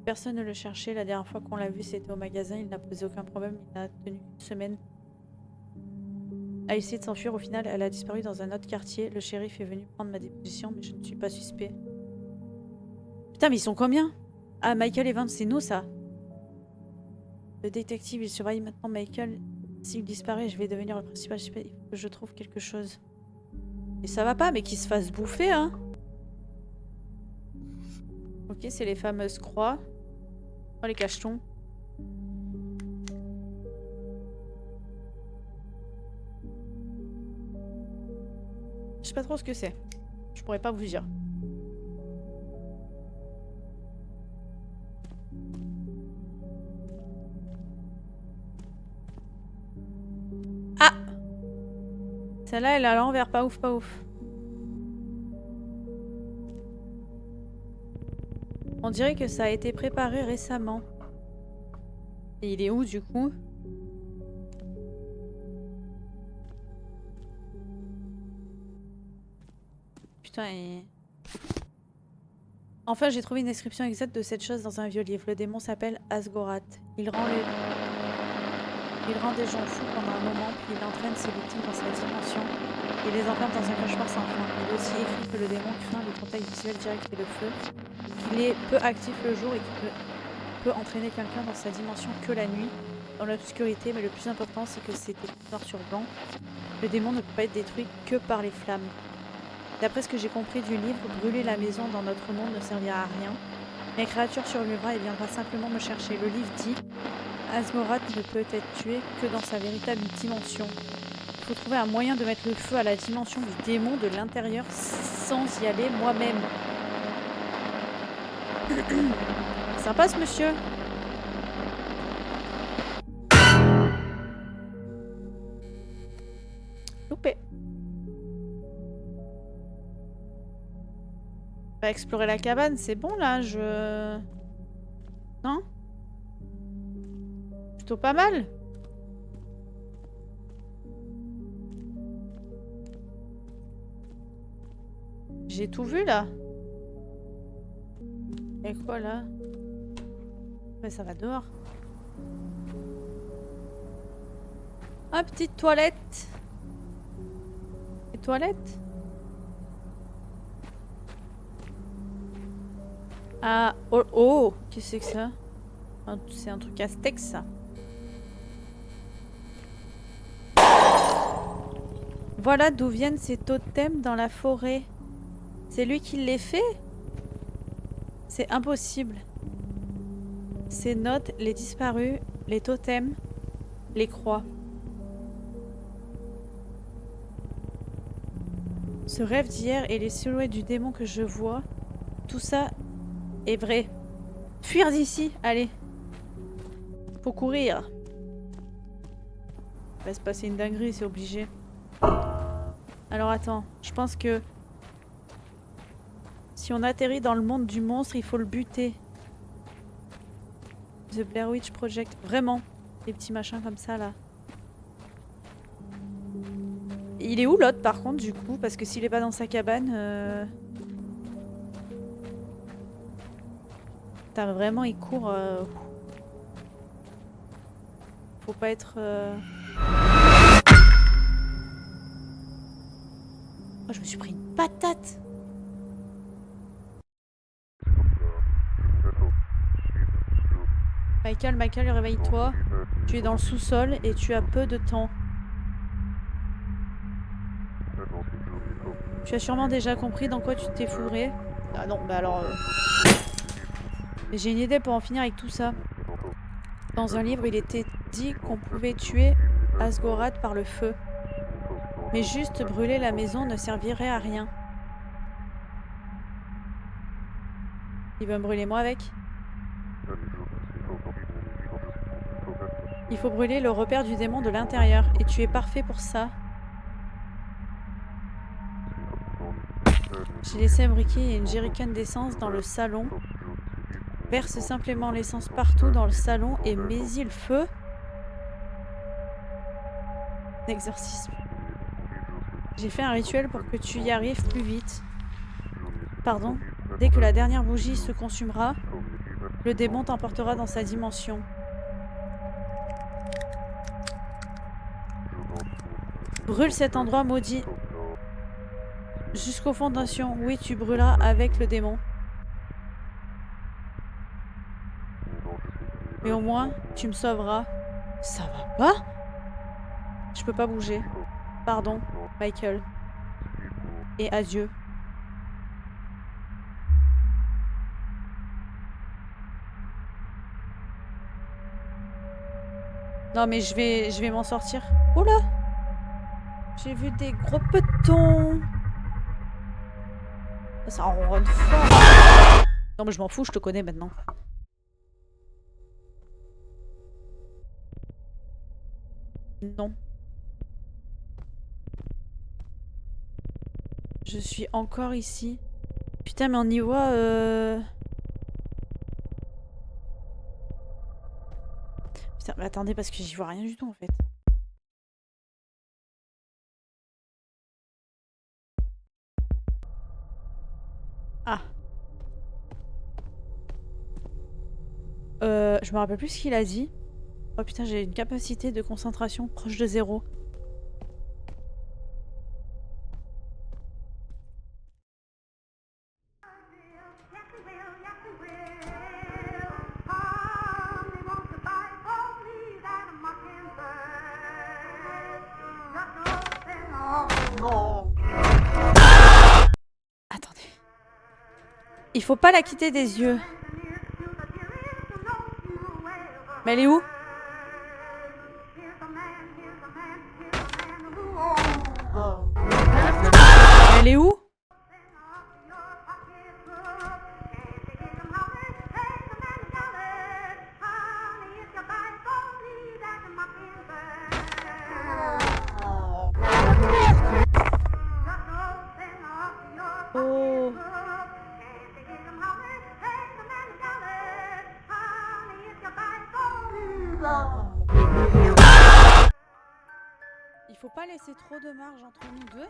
Personne ne le cherchait. La dernière fois qu'on l'a vu, c'était au magasin. Il n'a posé aucun problème. Il a tenu une semaine à essayer de s'enfuir. Au final, elle a disparu dans un autre quartier. Le shérif est venu prendre ma déposition, mais je ne suis pas suspect. Putain, mais ils sont combien? Ah, Michael Evans, c'est nous, ça. Le détective, il surveille maintenant Michael. S'il disparaît, je vais devenir le principal suspect. Il faut que je trouve quelque chose. Et ça va pas, mais qu'il se fasse bouffer, hein. Ok, c'est les fameuses croix. Oh, les cachetons. Je sais pas trop ce que c'est. Je pourrais pas vous dire. Ah! Celle-là, elle est à l'envers. Pas ouf, pas ouf. On dirait que ça a été préparé récemment. Et il est où, du coup? Putain, et... Enfin, j'ai trouvé une description exacte de cette chose dans un vieux livre. Le démon s'appelle Asgorath. Il rend des gens fous pendant un moment, puis il entraîne ses victimes dans sa dimension. Il les enferme dans un cauchemar sans fin. Il est aussi écrit que le démon craint le contact visuel direct et le feu, qu'il est peu actif le jour et qu'il peut entraîner quelqu'un dans sa dimension que la nuit, dans l'obscurité, mais le plus important, c'est que c'est noir sur blanc. Le démon ne peut pas être détruit que par les flammes. D'après ce que j'ai compris du livre, brûler la maison dans notre monde ne servira à rien. Mes créatures survivra et viendra simplement me chercher. Le livre dit Asgorath ne peut être tué que dans sa véritable dimension. Il faut trouver un moyen de mettre le feu à la dimension du démon de l'intérieur sans y aller moi-même. Sympa ce monsieur. Loupé. On va explorer la cabane, c'est bon là, Non? Plutôt pas mal. J'ai tout vu là. Et quoi là? Ouais, ça va dehors. Ah, petite toilette. Les toilettes? Ah, oh, oh, qu'est-ce que c'est que ça? C'est un truc à steak, ça. Voilà d'où viennent ces totems dans la forêt. C'est lui qui les fait? C'est impossible. Ces notes, les disparus, les totems, les croix. Ce rêve d'hier et les silhouettes du démon que je vois, tout ça est vrai. Fuir d'ici, allez. Faut courir. Il va se passer une dinguerie, c'est obligé. Alors attends, je pense que si on atterrit dans le monde du monstre, il faut le buter. The Blair Witch Project, vraiment. Les petits machins comme ça là. Il est où l'autre par contre du coup? Parce que s'il est pas dans sa cabane... Putain, vraiment il court... Faut pas être... Oh, je me suis pris une patate! Michael, réveille-toi. Tu es dans le sous-sol et tu as peu de temps. Tu as sûrement déjà compris dans quoi tu t'es fourré. Ah non, bah alors... J'ai une idée pour en finir avec tout ça. Dans un livre, il était dit qu'on pouvait tuer Asgorath par le feu. Mais juste brûler la maison ne servirait à rien. Il veut me brûler moi avec? Il faut brûler le repère du démon de l'intérieur. Et tu es parfait pour ça. J'ai laissé un briquet et une jerrycan d'essence dans le salon. Verse simplement l'essence partout dans le salon et mets-y le feu. Exorcisme. J'ai fait un rituel pour que tu y arrives plus vite. Pardon. Dès que la dernière bougie se consumera, Le démon t'emportera dans sa dimension. Brûle cet endroit maudit. Jusqu'aux fondations. Oui, tu brûleras avec le démon. Mais au moins, tu me sauveras. Ça va pas? Je peux pas bouger. Pardon, Michael. Et adieu. Non mais je vais m'en sortir. Oula! J'ai vu des gros petons. Ça ronronne fort. Non mais je m'en fous, je te connais maintenant. Non. Je suis encore ici. Putain mais on y voit Putain mais attendez parce que j'y vois rien du tout en fait. Ah. Je me rappelle plus ce qu'il a dit. Oh putain, j'ai une capacité de concentration proche de 0. Attendez. Il faut pas la quitter des yeux. Mais elle est où? Elle est où? Oh. Il faut pas laisser trop de marge entre nous deux.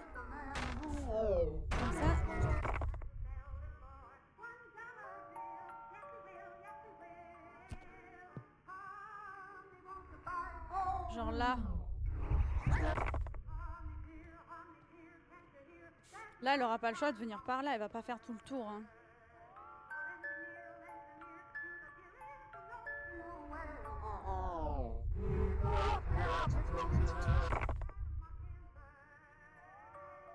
Comme ça. Genre là. Là, elle aura pas le choix de venir par là. Elle va pas faire tout le tour. Hein.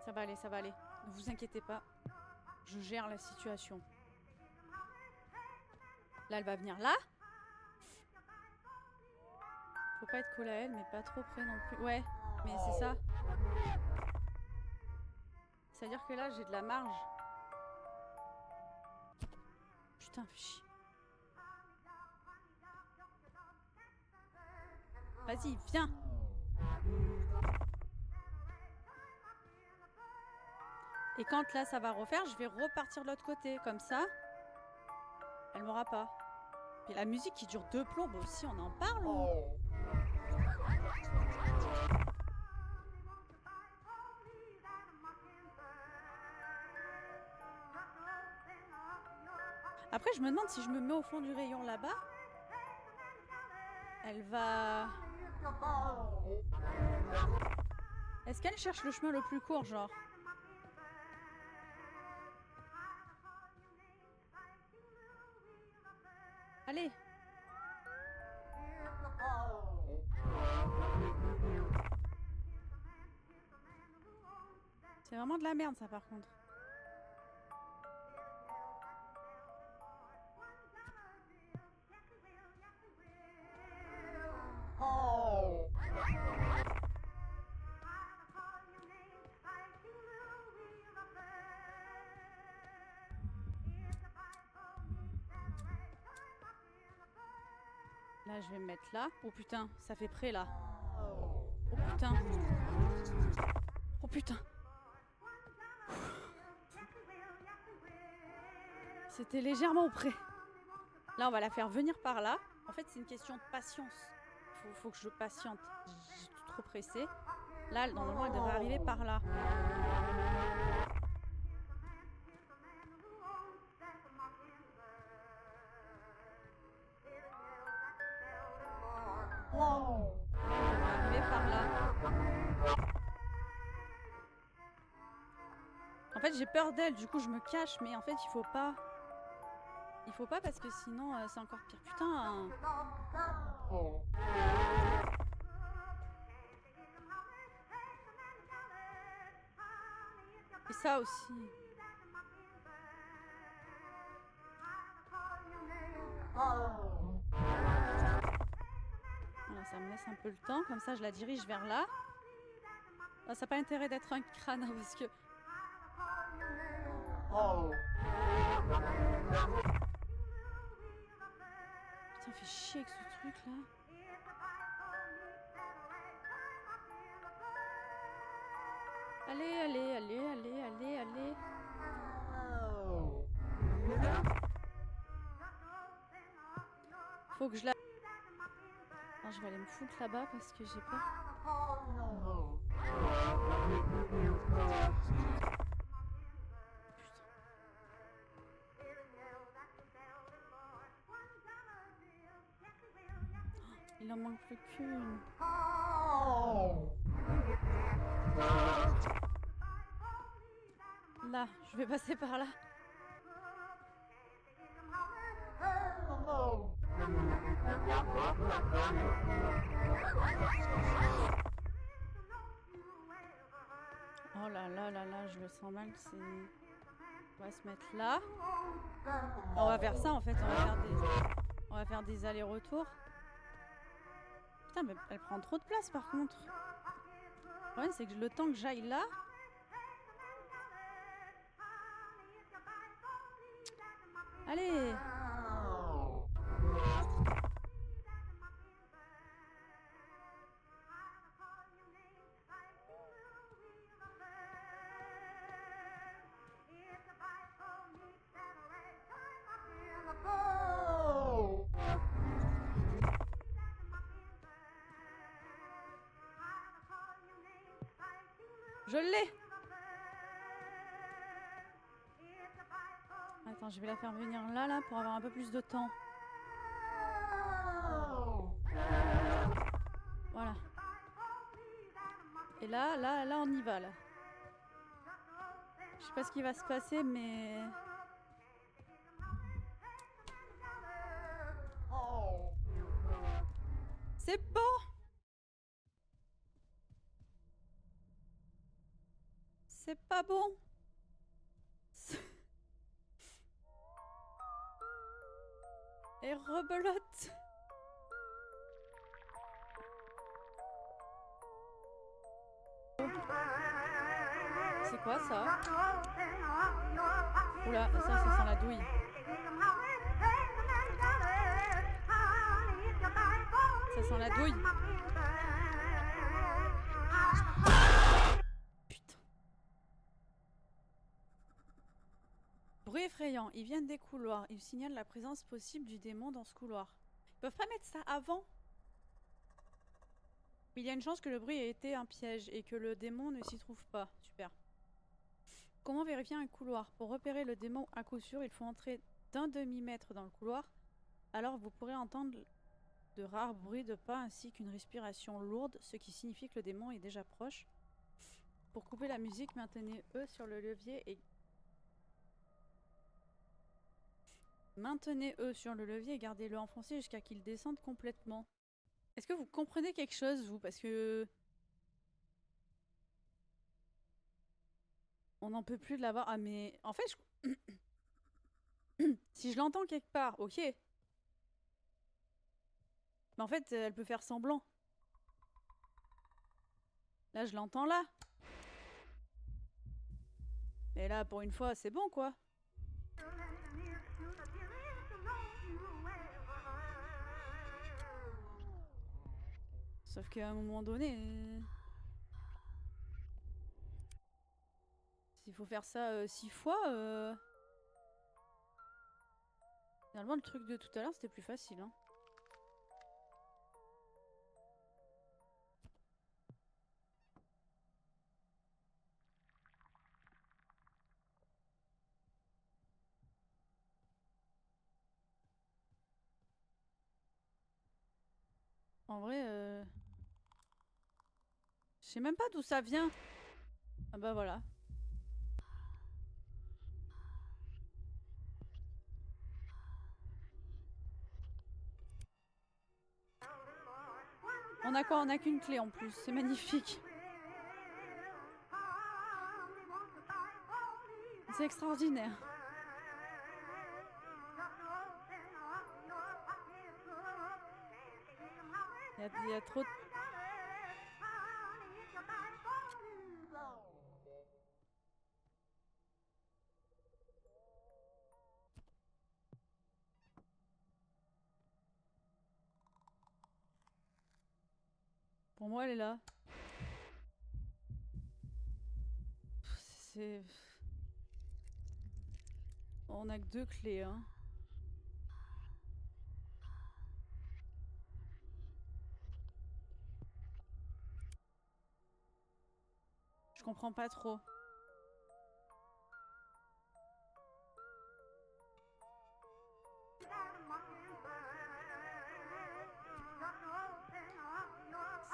Ça va aller, ça va aller. Ne vous inquiétez pas. Je gère la situation. Là, elle va venir là. Faut pas être collé à elle, mais pas trop près non plus. Ouais, mais c'est ça. C'est-à-dire que là, j'ai de la marge. Putain, fais chier. Vas-y, viens. Et quand là, ça va refaire, je vais repartir de l'autre côté. Comme ça, elle m'aura pas. Puis la musique qui dure 2 plombes aussi, on en parle ou... Après, je me demande si je me mets au fond du rayon là-bas, elle va... Est-ce qu'elle cherche le chemin le plus court, genre? Allez! C'est vraiment de la merde, ça, par contre. Là, je vais me mettre là. Oh putain, ça fait près là. Oh putain. Oh putain. C'était légèrement près. Là, on va la faire venir par là. En fait, c'est une question de patience. Faut que je patiente. Je suis trop pressée. Là, normalement, elle devrait arriver par là. En fait, j'ai peur d'elle, du coup, je me cache, mais en fait, il faut pas. Il faut pas parce que sinon, c'est encore pire. Putain! Et ça aussi. Voilà, ça me laisse un peu le temps, comme ça je la dirige vers là. Ah, ça n'a pas intérêt d'être un crâne, hein, parce que... Putain, fait chier avec ce truc là. Allez, allez, allez, allez, allez, allez. Faut que je la... Non, je vais aller me foutre là-bas parce que j'ai peur. Il en manque plus qu'une. Là, je vais passer par là. Oh là là là là, je le sens mal. On va se mettre là. On va faire ça en fait. On va faire des allers-retours. Putain, mais elle prend trop de place par contre. Le problème, c'est que le temps que j'aille là. Allez! Je l'ai! Attends, je vais la faire venir là pour avoir un peu plus de temps. Voilà. Et là, on y va là. Je sais pas ce qui va se passer, mais... C'est bon! C'est pas bon! Et rebelote! C'est quoi ça? Oula, ça sent la douille. Ça sent la douille. Putain. Bruit effrayant. Ils viennent des couloirs. Ils signalent la présence possible du démon dans ce couloir. Ils peuvent pas mettre ça avant? Il y a une chance que le bruit ait été un piège et que le démon ne s'y trouve pas. Super. Comment vérifier un couloir? Pour repérer le démon à coup sûr, il faut entrer d'un demi-mètre dans le couloir. Alors vous pourrez entendre de rares bruits de pas ainsi qu'une respiration lourde, ce qui signifie que le démon est déjà proche. Pour couper la musique, maintenez E sur le levier et... Maintenez E sur le levier et gardez-le enfoncé jusqu'à qu'il descende complètement. Est-ce que vous comprenez quelque chose, vous? Parce que... On n'en peut plus de l'avoir. Ah mais... En fait, si je l'entends quelque part, ok. Mais en fait, elle peut faire semblant. Là, je l'entends là. Et là, pour une fois, c'est bon, quoi. Sauf qu'à un moment donné... S'il faut faire ça 6 fois... Finalement, le truc de tout à l'heure, c'était plus facile, hein. En vrai, je sais même pas d'où ça vient. Ah bah voilà. On a quoi? On a qu'une clé en plus, c'est magnifique. C'est extraordinaire. Il y a trop de... Pour moi, elle est là. C'est... On a que 2 clés, hein. Je comprends pas trop.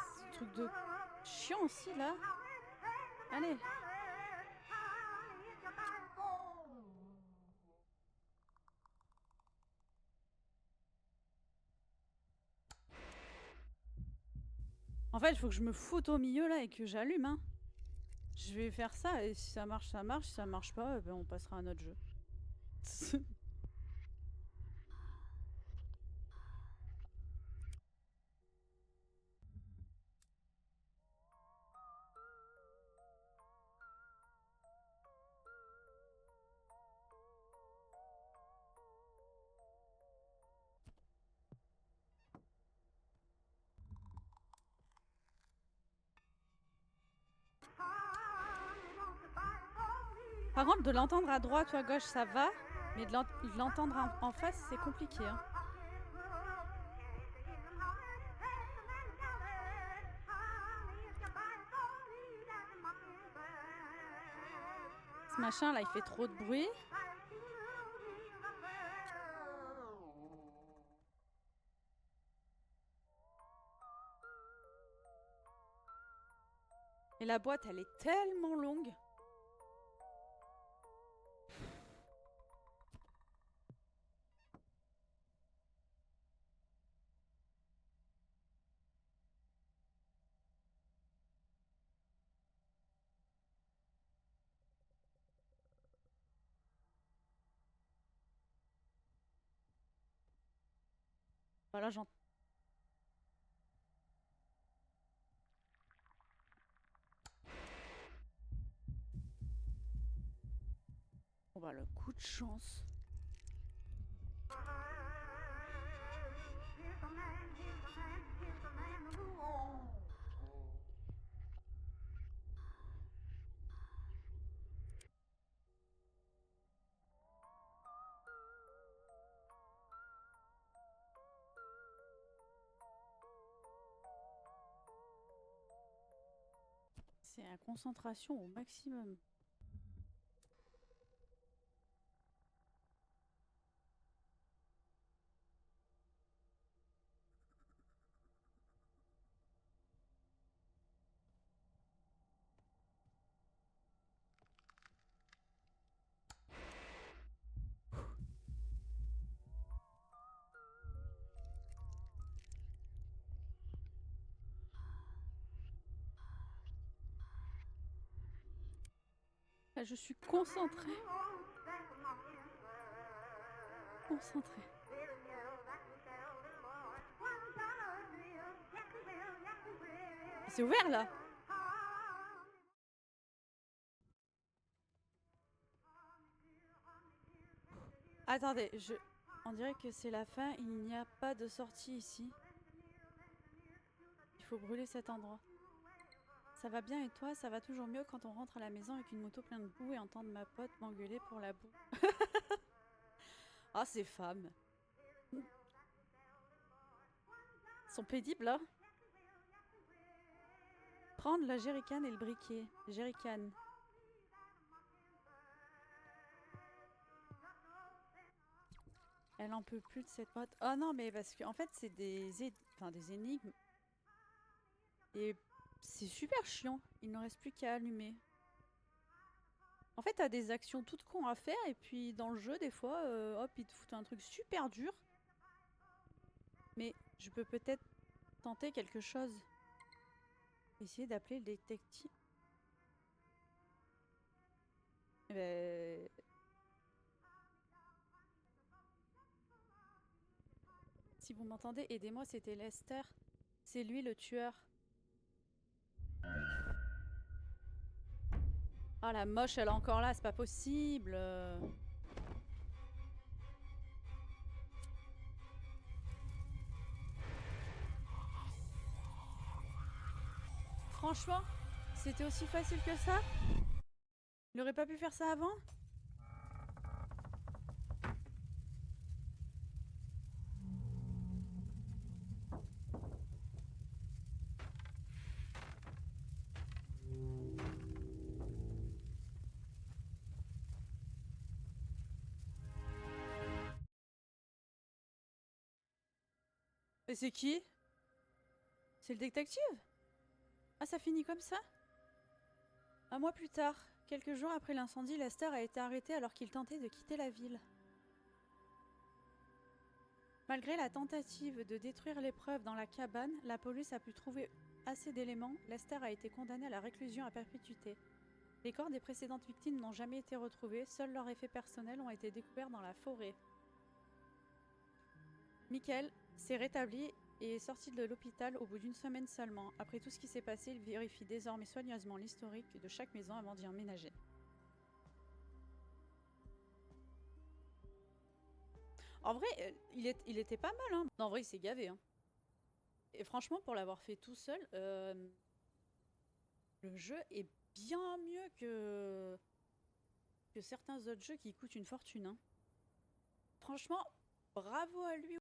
Ce truc de chiant aussi, là. Allez. En fait, il faut que je me foute au milieu, là, et que j'allume, hein. Je vais faire ça, et si ça marche, ça marche. Si ça marche pas, ben on passera à un autre jeu. Par contre, de l'entendre à droite ou à gauche, ça va. Mais de l'entendre en face, c'est compliqué, hein. Ce machin là, il fait trop de bruit. Et la boîte, elle est tellement longue. Voilà, j'entends. Oh bah le coup de chance. C'est à concentration au maximum. Là, je suis concentrée. Concentrée. C'est ouvert là. Attendez, on dirait que c'est la fin. Il n'y a pas de sortie ici. Il faut brûler cet endroit. Ça va bien et toi? Ça va toujours mieux quand on rentre à la maison avec une moto pleine de boue et entendre ma pote m'engueuler pour la boue. Ah, ces femmes. Elles sont pénibles, hein? Prendre la jerrycan et le briquet. Jerrycan. Elle en peut plus de cette boîte. Oh non, mais parce qu'en fait, c'est des énigmes. Et c'est super chiant. Il ne reste plus qu'à allumer. En fait, t'as des actions toutes cons à faire. Et puis, dans le jeu, des fois, hop, ils te foutent un truc super dur. Mais je peux peut-être tenter quelque chose. Essayer d'appeler le détective. Eh ben... Si vous m'entendez, aidez-moi, c'était Lester. C'est lui le tueur. Ah la moche, elle est encore là, c'est pas possible. Franchement, c'était aussi facile que ça? Il aurait pas pu faire ça avant? Et c'est qui? C'est le détective? Ah, ça finit comme ça? Un mois plus tard, quelques jours après l'incendie, Lester a été arrêté alors qu'il tentait de quitter la ville. Malgré la tentative de détruire les preuves dans la cabane, la police a pu trouver assez d'éléments. Lester a été condamné à la réclusion à perpétuité. Les corps des précédentes victimes n'ont jamais été retrouvés, seuls leurs effets personnels ont été découverts dans la forêt. Michael s'est rétabli et est sorti de l'hôpital au bout d'une semaine seulement. Après tout ce qui s'est passé, il vérifie désormais soigneusement l'historique de chaque maison avant d'y emménager. En vrai, il était pas mal, hein. En vrai, il s'est gavé, hein. Et franchement, pour l'avoir fait tout seul, le jeu est bien mieux que certains autres jeux qui coûtent une fortune, hein. Franchement, bravo à lui.